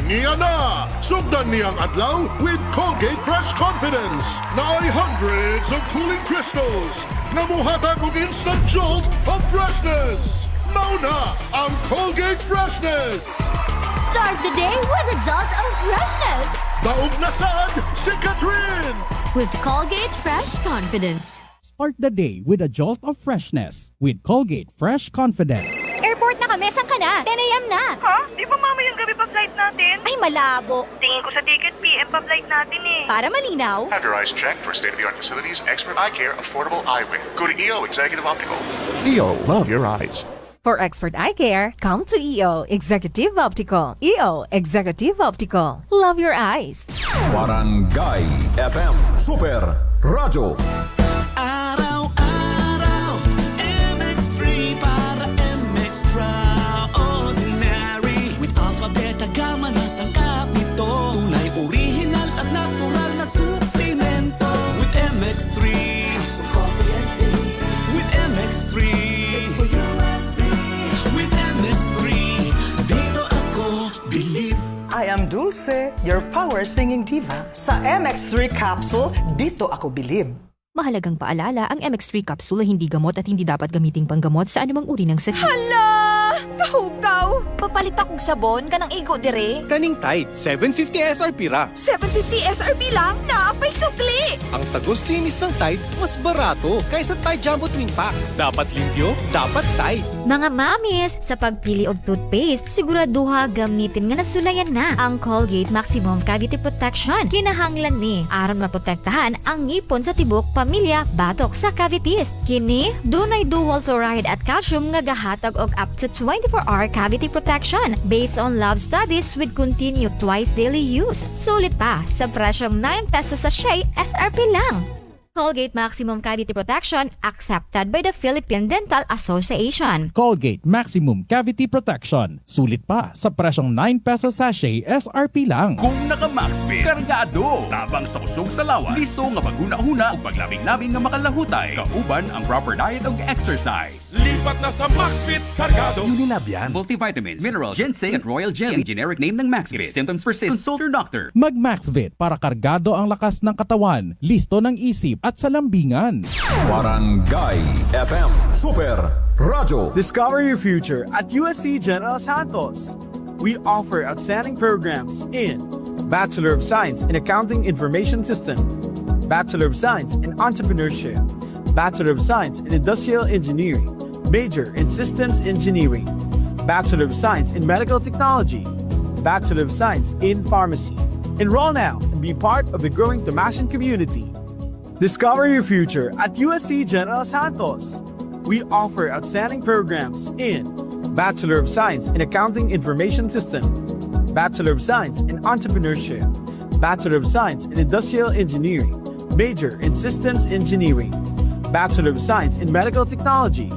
Niya na! Sugdan niyang adlaw with Colgate Fresh Confidence na ay hundreds of cooling crystals na muhatag og instant jolt of freshness. Mauna ang Colgate Freshness! Start the day with a jolt of freshness. Daog na sad si Catherine! With Colgate Fresh Confidence. Start the day with a jolt of freshness with Colgate Fresh Confidence. Airport na kami, saan ka na? 10 a.m. na. Ha? Di ba mamayang gabi pa flight natin? Ay, malabo. Tingin ko sa ticket, PM pa flight natin eh. Para malinaw. Have your eyes checked for state-of-the-art facilities, expert eye care, affordable eyewear. Go to EO Executive Optical. EO, love your eyes. For expert eye care, come to EO Executive Optical. EO Executive Optical. Love your eyes. Barangay FM Super Radio. Araw-araw, MX3 para MX-Traordinary. With Alpha, Beta, Gamma na sangkap nito. Tunay, original at natural na suplemento. With MX3, Capsule Coffee and Tea. With MX3, it's for you and me. With MX3, dito ako believe. I am Dulce, your power singing diva. Sa MX3 capsule, dito ako bilib. Mahalagang paalala, ang MX3 capsule ay hindi gamot at hindi dapat gamiting panggamot sa anumang uri ng sakit. Hala! Kahugaw! Papalit akong sabon ka ng igo dire. Kaning Tide, 750 SRP ra. 750 SRP lang? Naapay sukli! Ang tagos linis ng Tide, mas barato kaysa Tide Jumbo Twin Pack. Dapat limpyo, dapat Tide. Mga mamis, sa pagpili og toothpaste, siguraduha gamitin nga nasulayan na ang Colgate Maximum Cavity Protection. Kinahanglan ni aron maprotektahan ang ngipon sa tibok pamilya batok sa cavities. Kini dunay dual fluoride at calcium nga gahatag og up to 24-hour cavity protection based on lab studies with continued twice daily use. Sulit pa sa presyong 9 pesos sa sachet, SRP lang. Colgate Maximum Cavity Protection accepted by the Philippine Dental Association. Colgate Maximum Cavity Protection. Sulit pa sa presyong 9 pesos sachet, SRP lang. Kung naka-Maxfit, kargado. Tabang sa kusog sa lawas. Listo nga paguna-huna o paglabing-labing nga makalahutay. Kauban ang proper diet o exercise. Lipat na sa Maxfit, kargado. Unilab yan. Multivitamins, minerals, ginseng at royal jelly. Generic name ng Maxfit. If symptoms persist, consult your doctor. Mag-Maxvit para kargado ang lakas ng katawan, listo ng isip at sa lambingan. Barangay FM Super Radio. Discover your future at USC General Santos. We offer outstanding programs in Bachelor of Science in Accounting Information Systems, Bachelor of Science in Entrepreneurship, Bachelor of Science in Industrial Engineering, Major in Systems Engineering, Bachelor of Science in Medical Technology, Bachelor of Science in Pharmacy. Enroll now and be part of the growing Tamashan community. Discover your future at USC General Santos. We offer outstanding programs in Bachelor of Science in Accounting Information Systems, Bachelor of Science in Entrepreneurship, Bachelor of Science in Industrial Engineering, Major in Systems Engineering, Bachelor of Science in Medical Technology,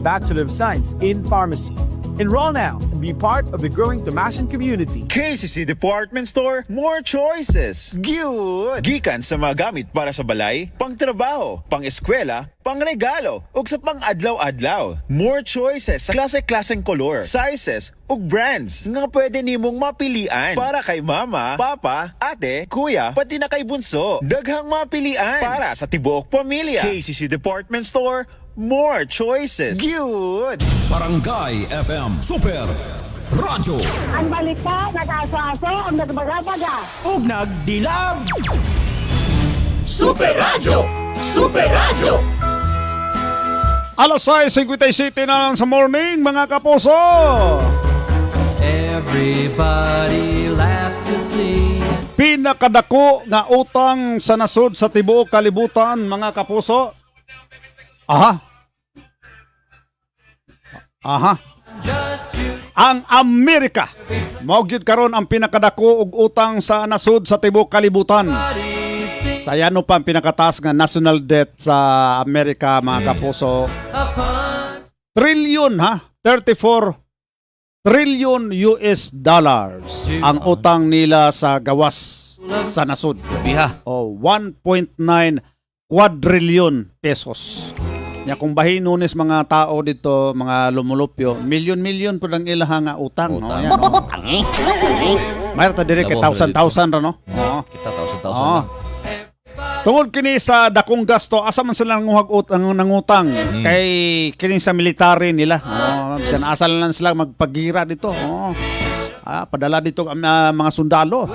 Bachelor of Science in Pharmacy. Enroll now and be part of the growing Tamashan community. KCC Department Store, more choices. Good! Gikan sa mga gamit para sa balay, pangtrabaho, pang-eskwela, pangregalo, ug sa pang-adlaw-adlaw. More choices sa klase-klaseng kolor, sizes, ug brands nga pwede nimong mapilian para kay mama, papa, ate, kuya, pati na kay bunso. Daghang mapilian para sa tibuok pamilya. KCC Department Store, more choices. Good! Barangay FM Super Radyo. Ang balita, nag-aso-aso, ang nagbaga-baga. Ug nagdilam. Super Radio! Super Radio! Alas 6:57 na lang sa morning, mga kapuso. Everybody laughs to see. Pinakadako nga utang sa nasod sa tibuok kalibutan, mga kapuso. Aha. Ang Amerika. Mao gyud karon ang pinakadako og utang sa nasod sa tibuok kalibutan. Sayano pa ang pinakataas nga national debt sa Amerika, mga kapuso. Trillion, 34 trillion US dollars ang utang nila sa gawas sa nasod. O 1.9 quadrillion pesos. Ya kung bahinunis mga tao dito, mga lumulupyo, milyon-milyon po lang ilang nga utang. No? Yan, no? Mayroon ta dire kay 1,000 ra, no? Oo. Kita 1,000. Tungod kini sa dakong gasto, asa man sila nangutang kay kini sa military nila. Bisan asa lang sila magpagira dito. Padala dito ang mga sundalo.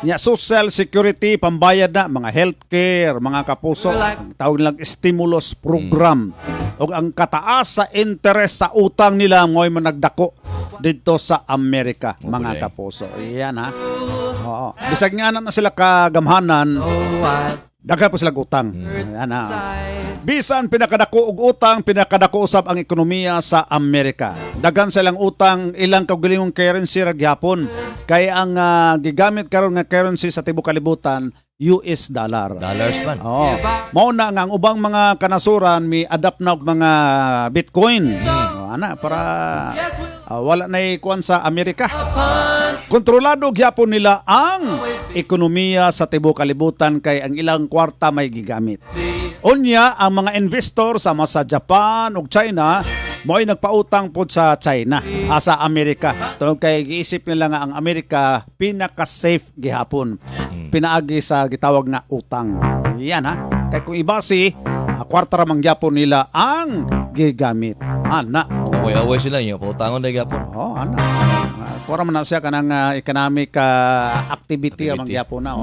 Nya social security, pambayad na, mga healthcare, mga kapuso, tawag nilang stimulus program. O ang kataas sa interest sa utang nila ngoy managdako dito sa Amerika, mga kapuso. Iyan, ha. Oo. Bisag nga na sila kagamhanan, daga po sila utang. Yan, ha. Bisan pinakadako og utang, pinakadako usab ang ekonomiya sa Amerika. Dagan silang utang, ilang kaugalingong currency ra gyapon. Kay ang gigamit karon nga currency sa tibuok kalibutan, US dollar. Dollars man. Oo. Mao na nga ang ubang mga kanasuran mi adapt na og mga Bitcoin. Ana para wala na ikuan sa Amerika. Kontrolado gyapon nila ang ekonomiya sa tibuok kalibutan kay ang ilang kwarta may gigamit. Unya ang mga investor sama sa Japan ug China mo'y nagpautang po sa China, sa Amerika. Tungkol kay giisip nila nga ang Amerika pinaka-safe gihapon. Pinaagi sa gitawag nga utang. Yan, ha. Kay kung ibasi, kwarta ra man gyapon nila ang gigamit. Ana. Away-away sila niyo, pautangon na gyapon. Ana. Kura man na siya kanang economic activity ang gyapon na.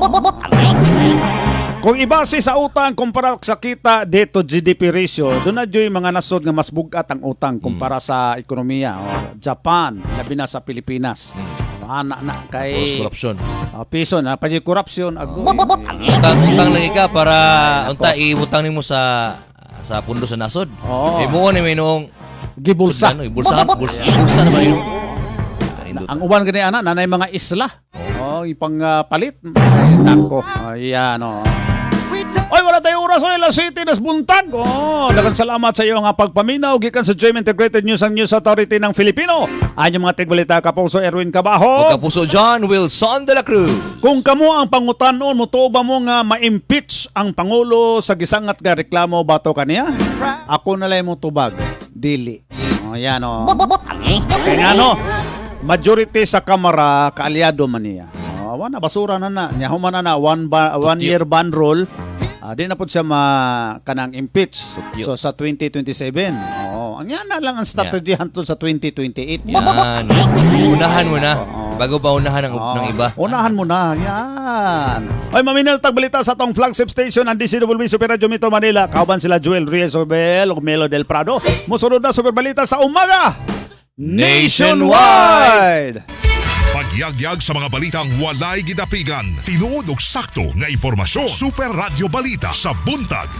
Kung ibase sa utang kumpara sa kita dito GDP ratio, doon na dyo'y mga nasod nga mas bugat ang utang kumpara sa ekonomiya. Japan, labi na sa Pilipinas. Ana na kay corruption. Piso na pa corruption ago. Utang lang ika para unta iutang nimo sa pundo sa nasod. Mo ni minong gibulsa. Ibulsa naman yun. Ang uban gani ana nanay mga isla. Ipang palit. Nako. Ayan Oy, wala tayong oras. Oy, Las City, nas buntag. Daghang salamat sa iyo nga pagpaminaw. Gikan sa GM Integrated News ang News Authority ng Filipino. Anyong mga tigbalita, Kapuso Erwin Cabajo. Kapuso John Wilson de la Cruz. Kung kamo ang pangutanon, mutuo ba mo nga ma-impeach ang Pangulo sa gisangat nga reklamo bato kaniya? Ako na lang mo tubag. Dili. Yan Okay nga majority sa Kamara, kaalyado man niya. Wana basura na na. Nyahuman na one year ban rule. Di na po siya kanang impeach. So sa 2027. Ang yan na lang ang strategy hantod sa 2028. Yan. Unahan mo na. Bago ba unahan ng iba? Unahan mo na. Yan. Ay, maminal tagbalita sa tong flagship station ang DCWB Super Radio Metro Manila. Kauban sila Joel Reyes Orbel o Melo Del Prado. Musunod na super balita sa umaga. Nationwide! Pagyagyag sa mga balitang walay gidapigan, tinuod og sakto nga impormasyon. Super Radio Balita sa buntag.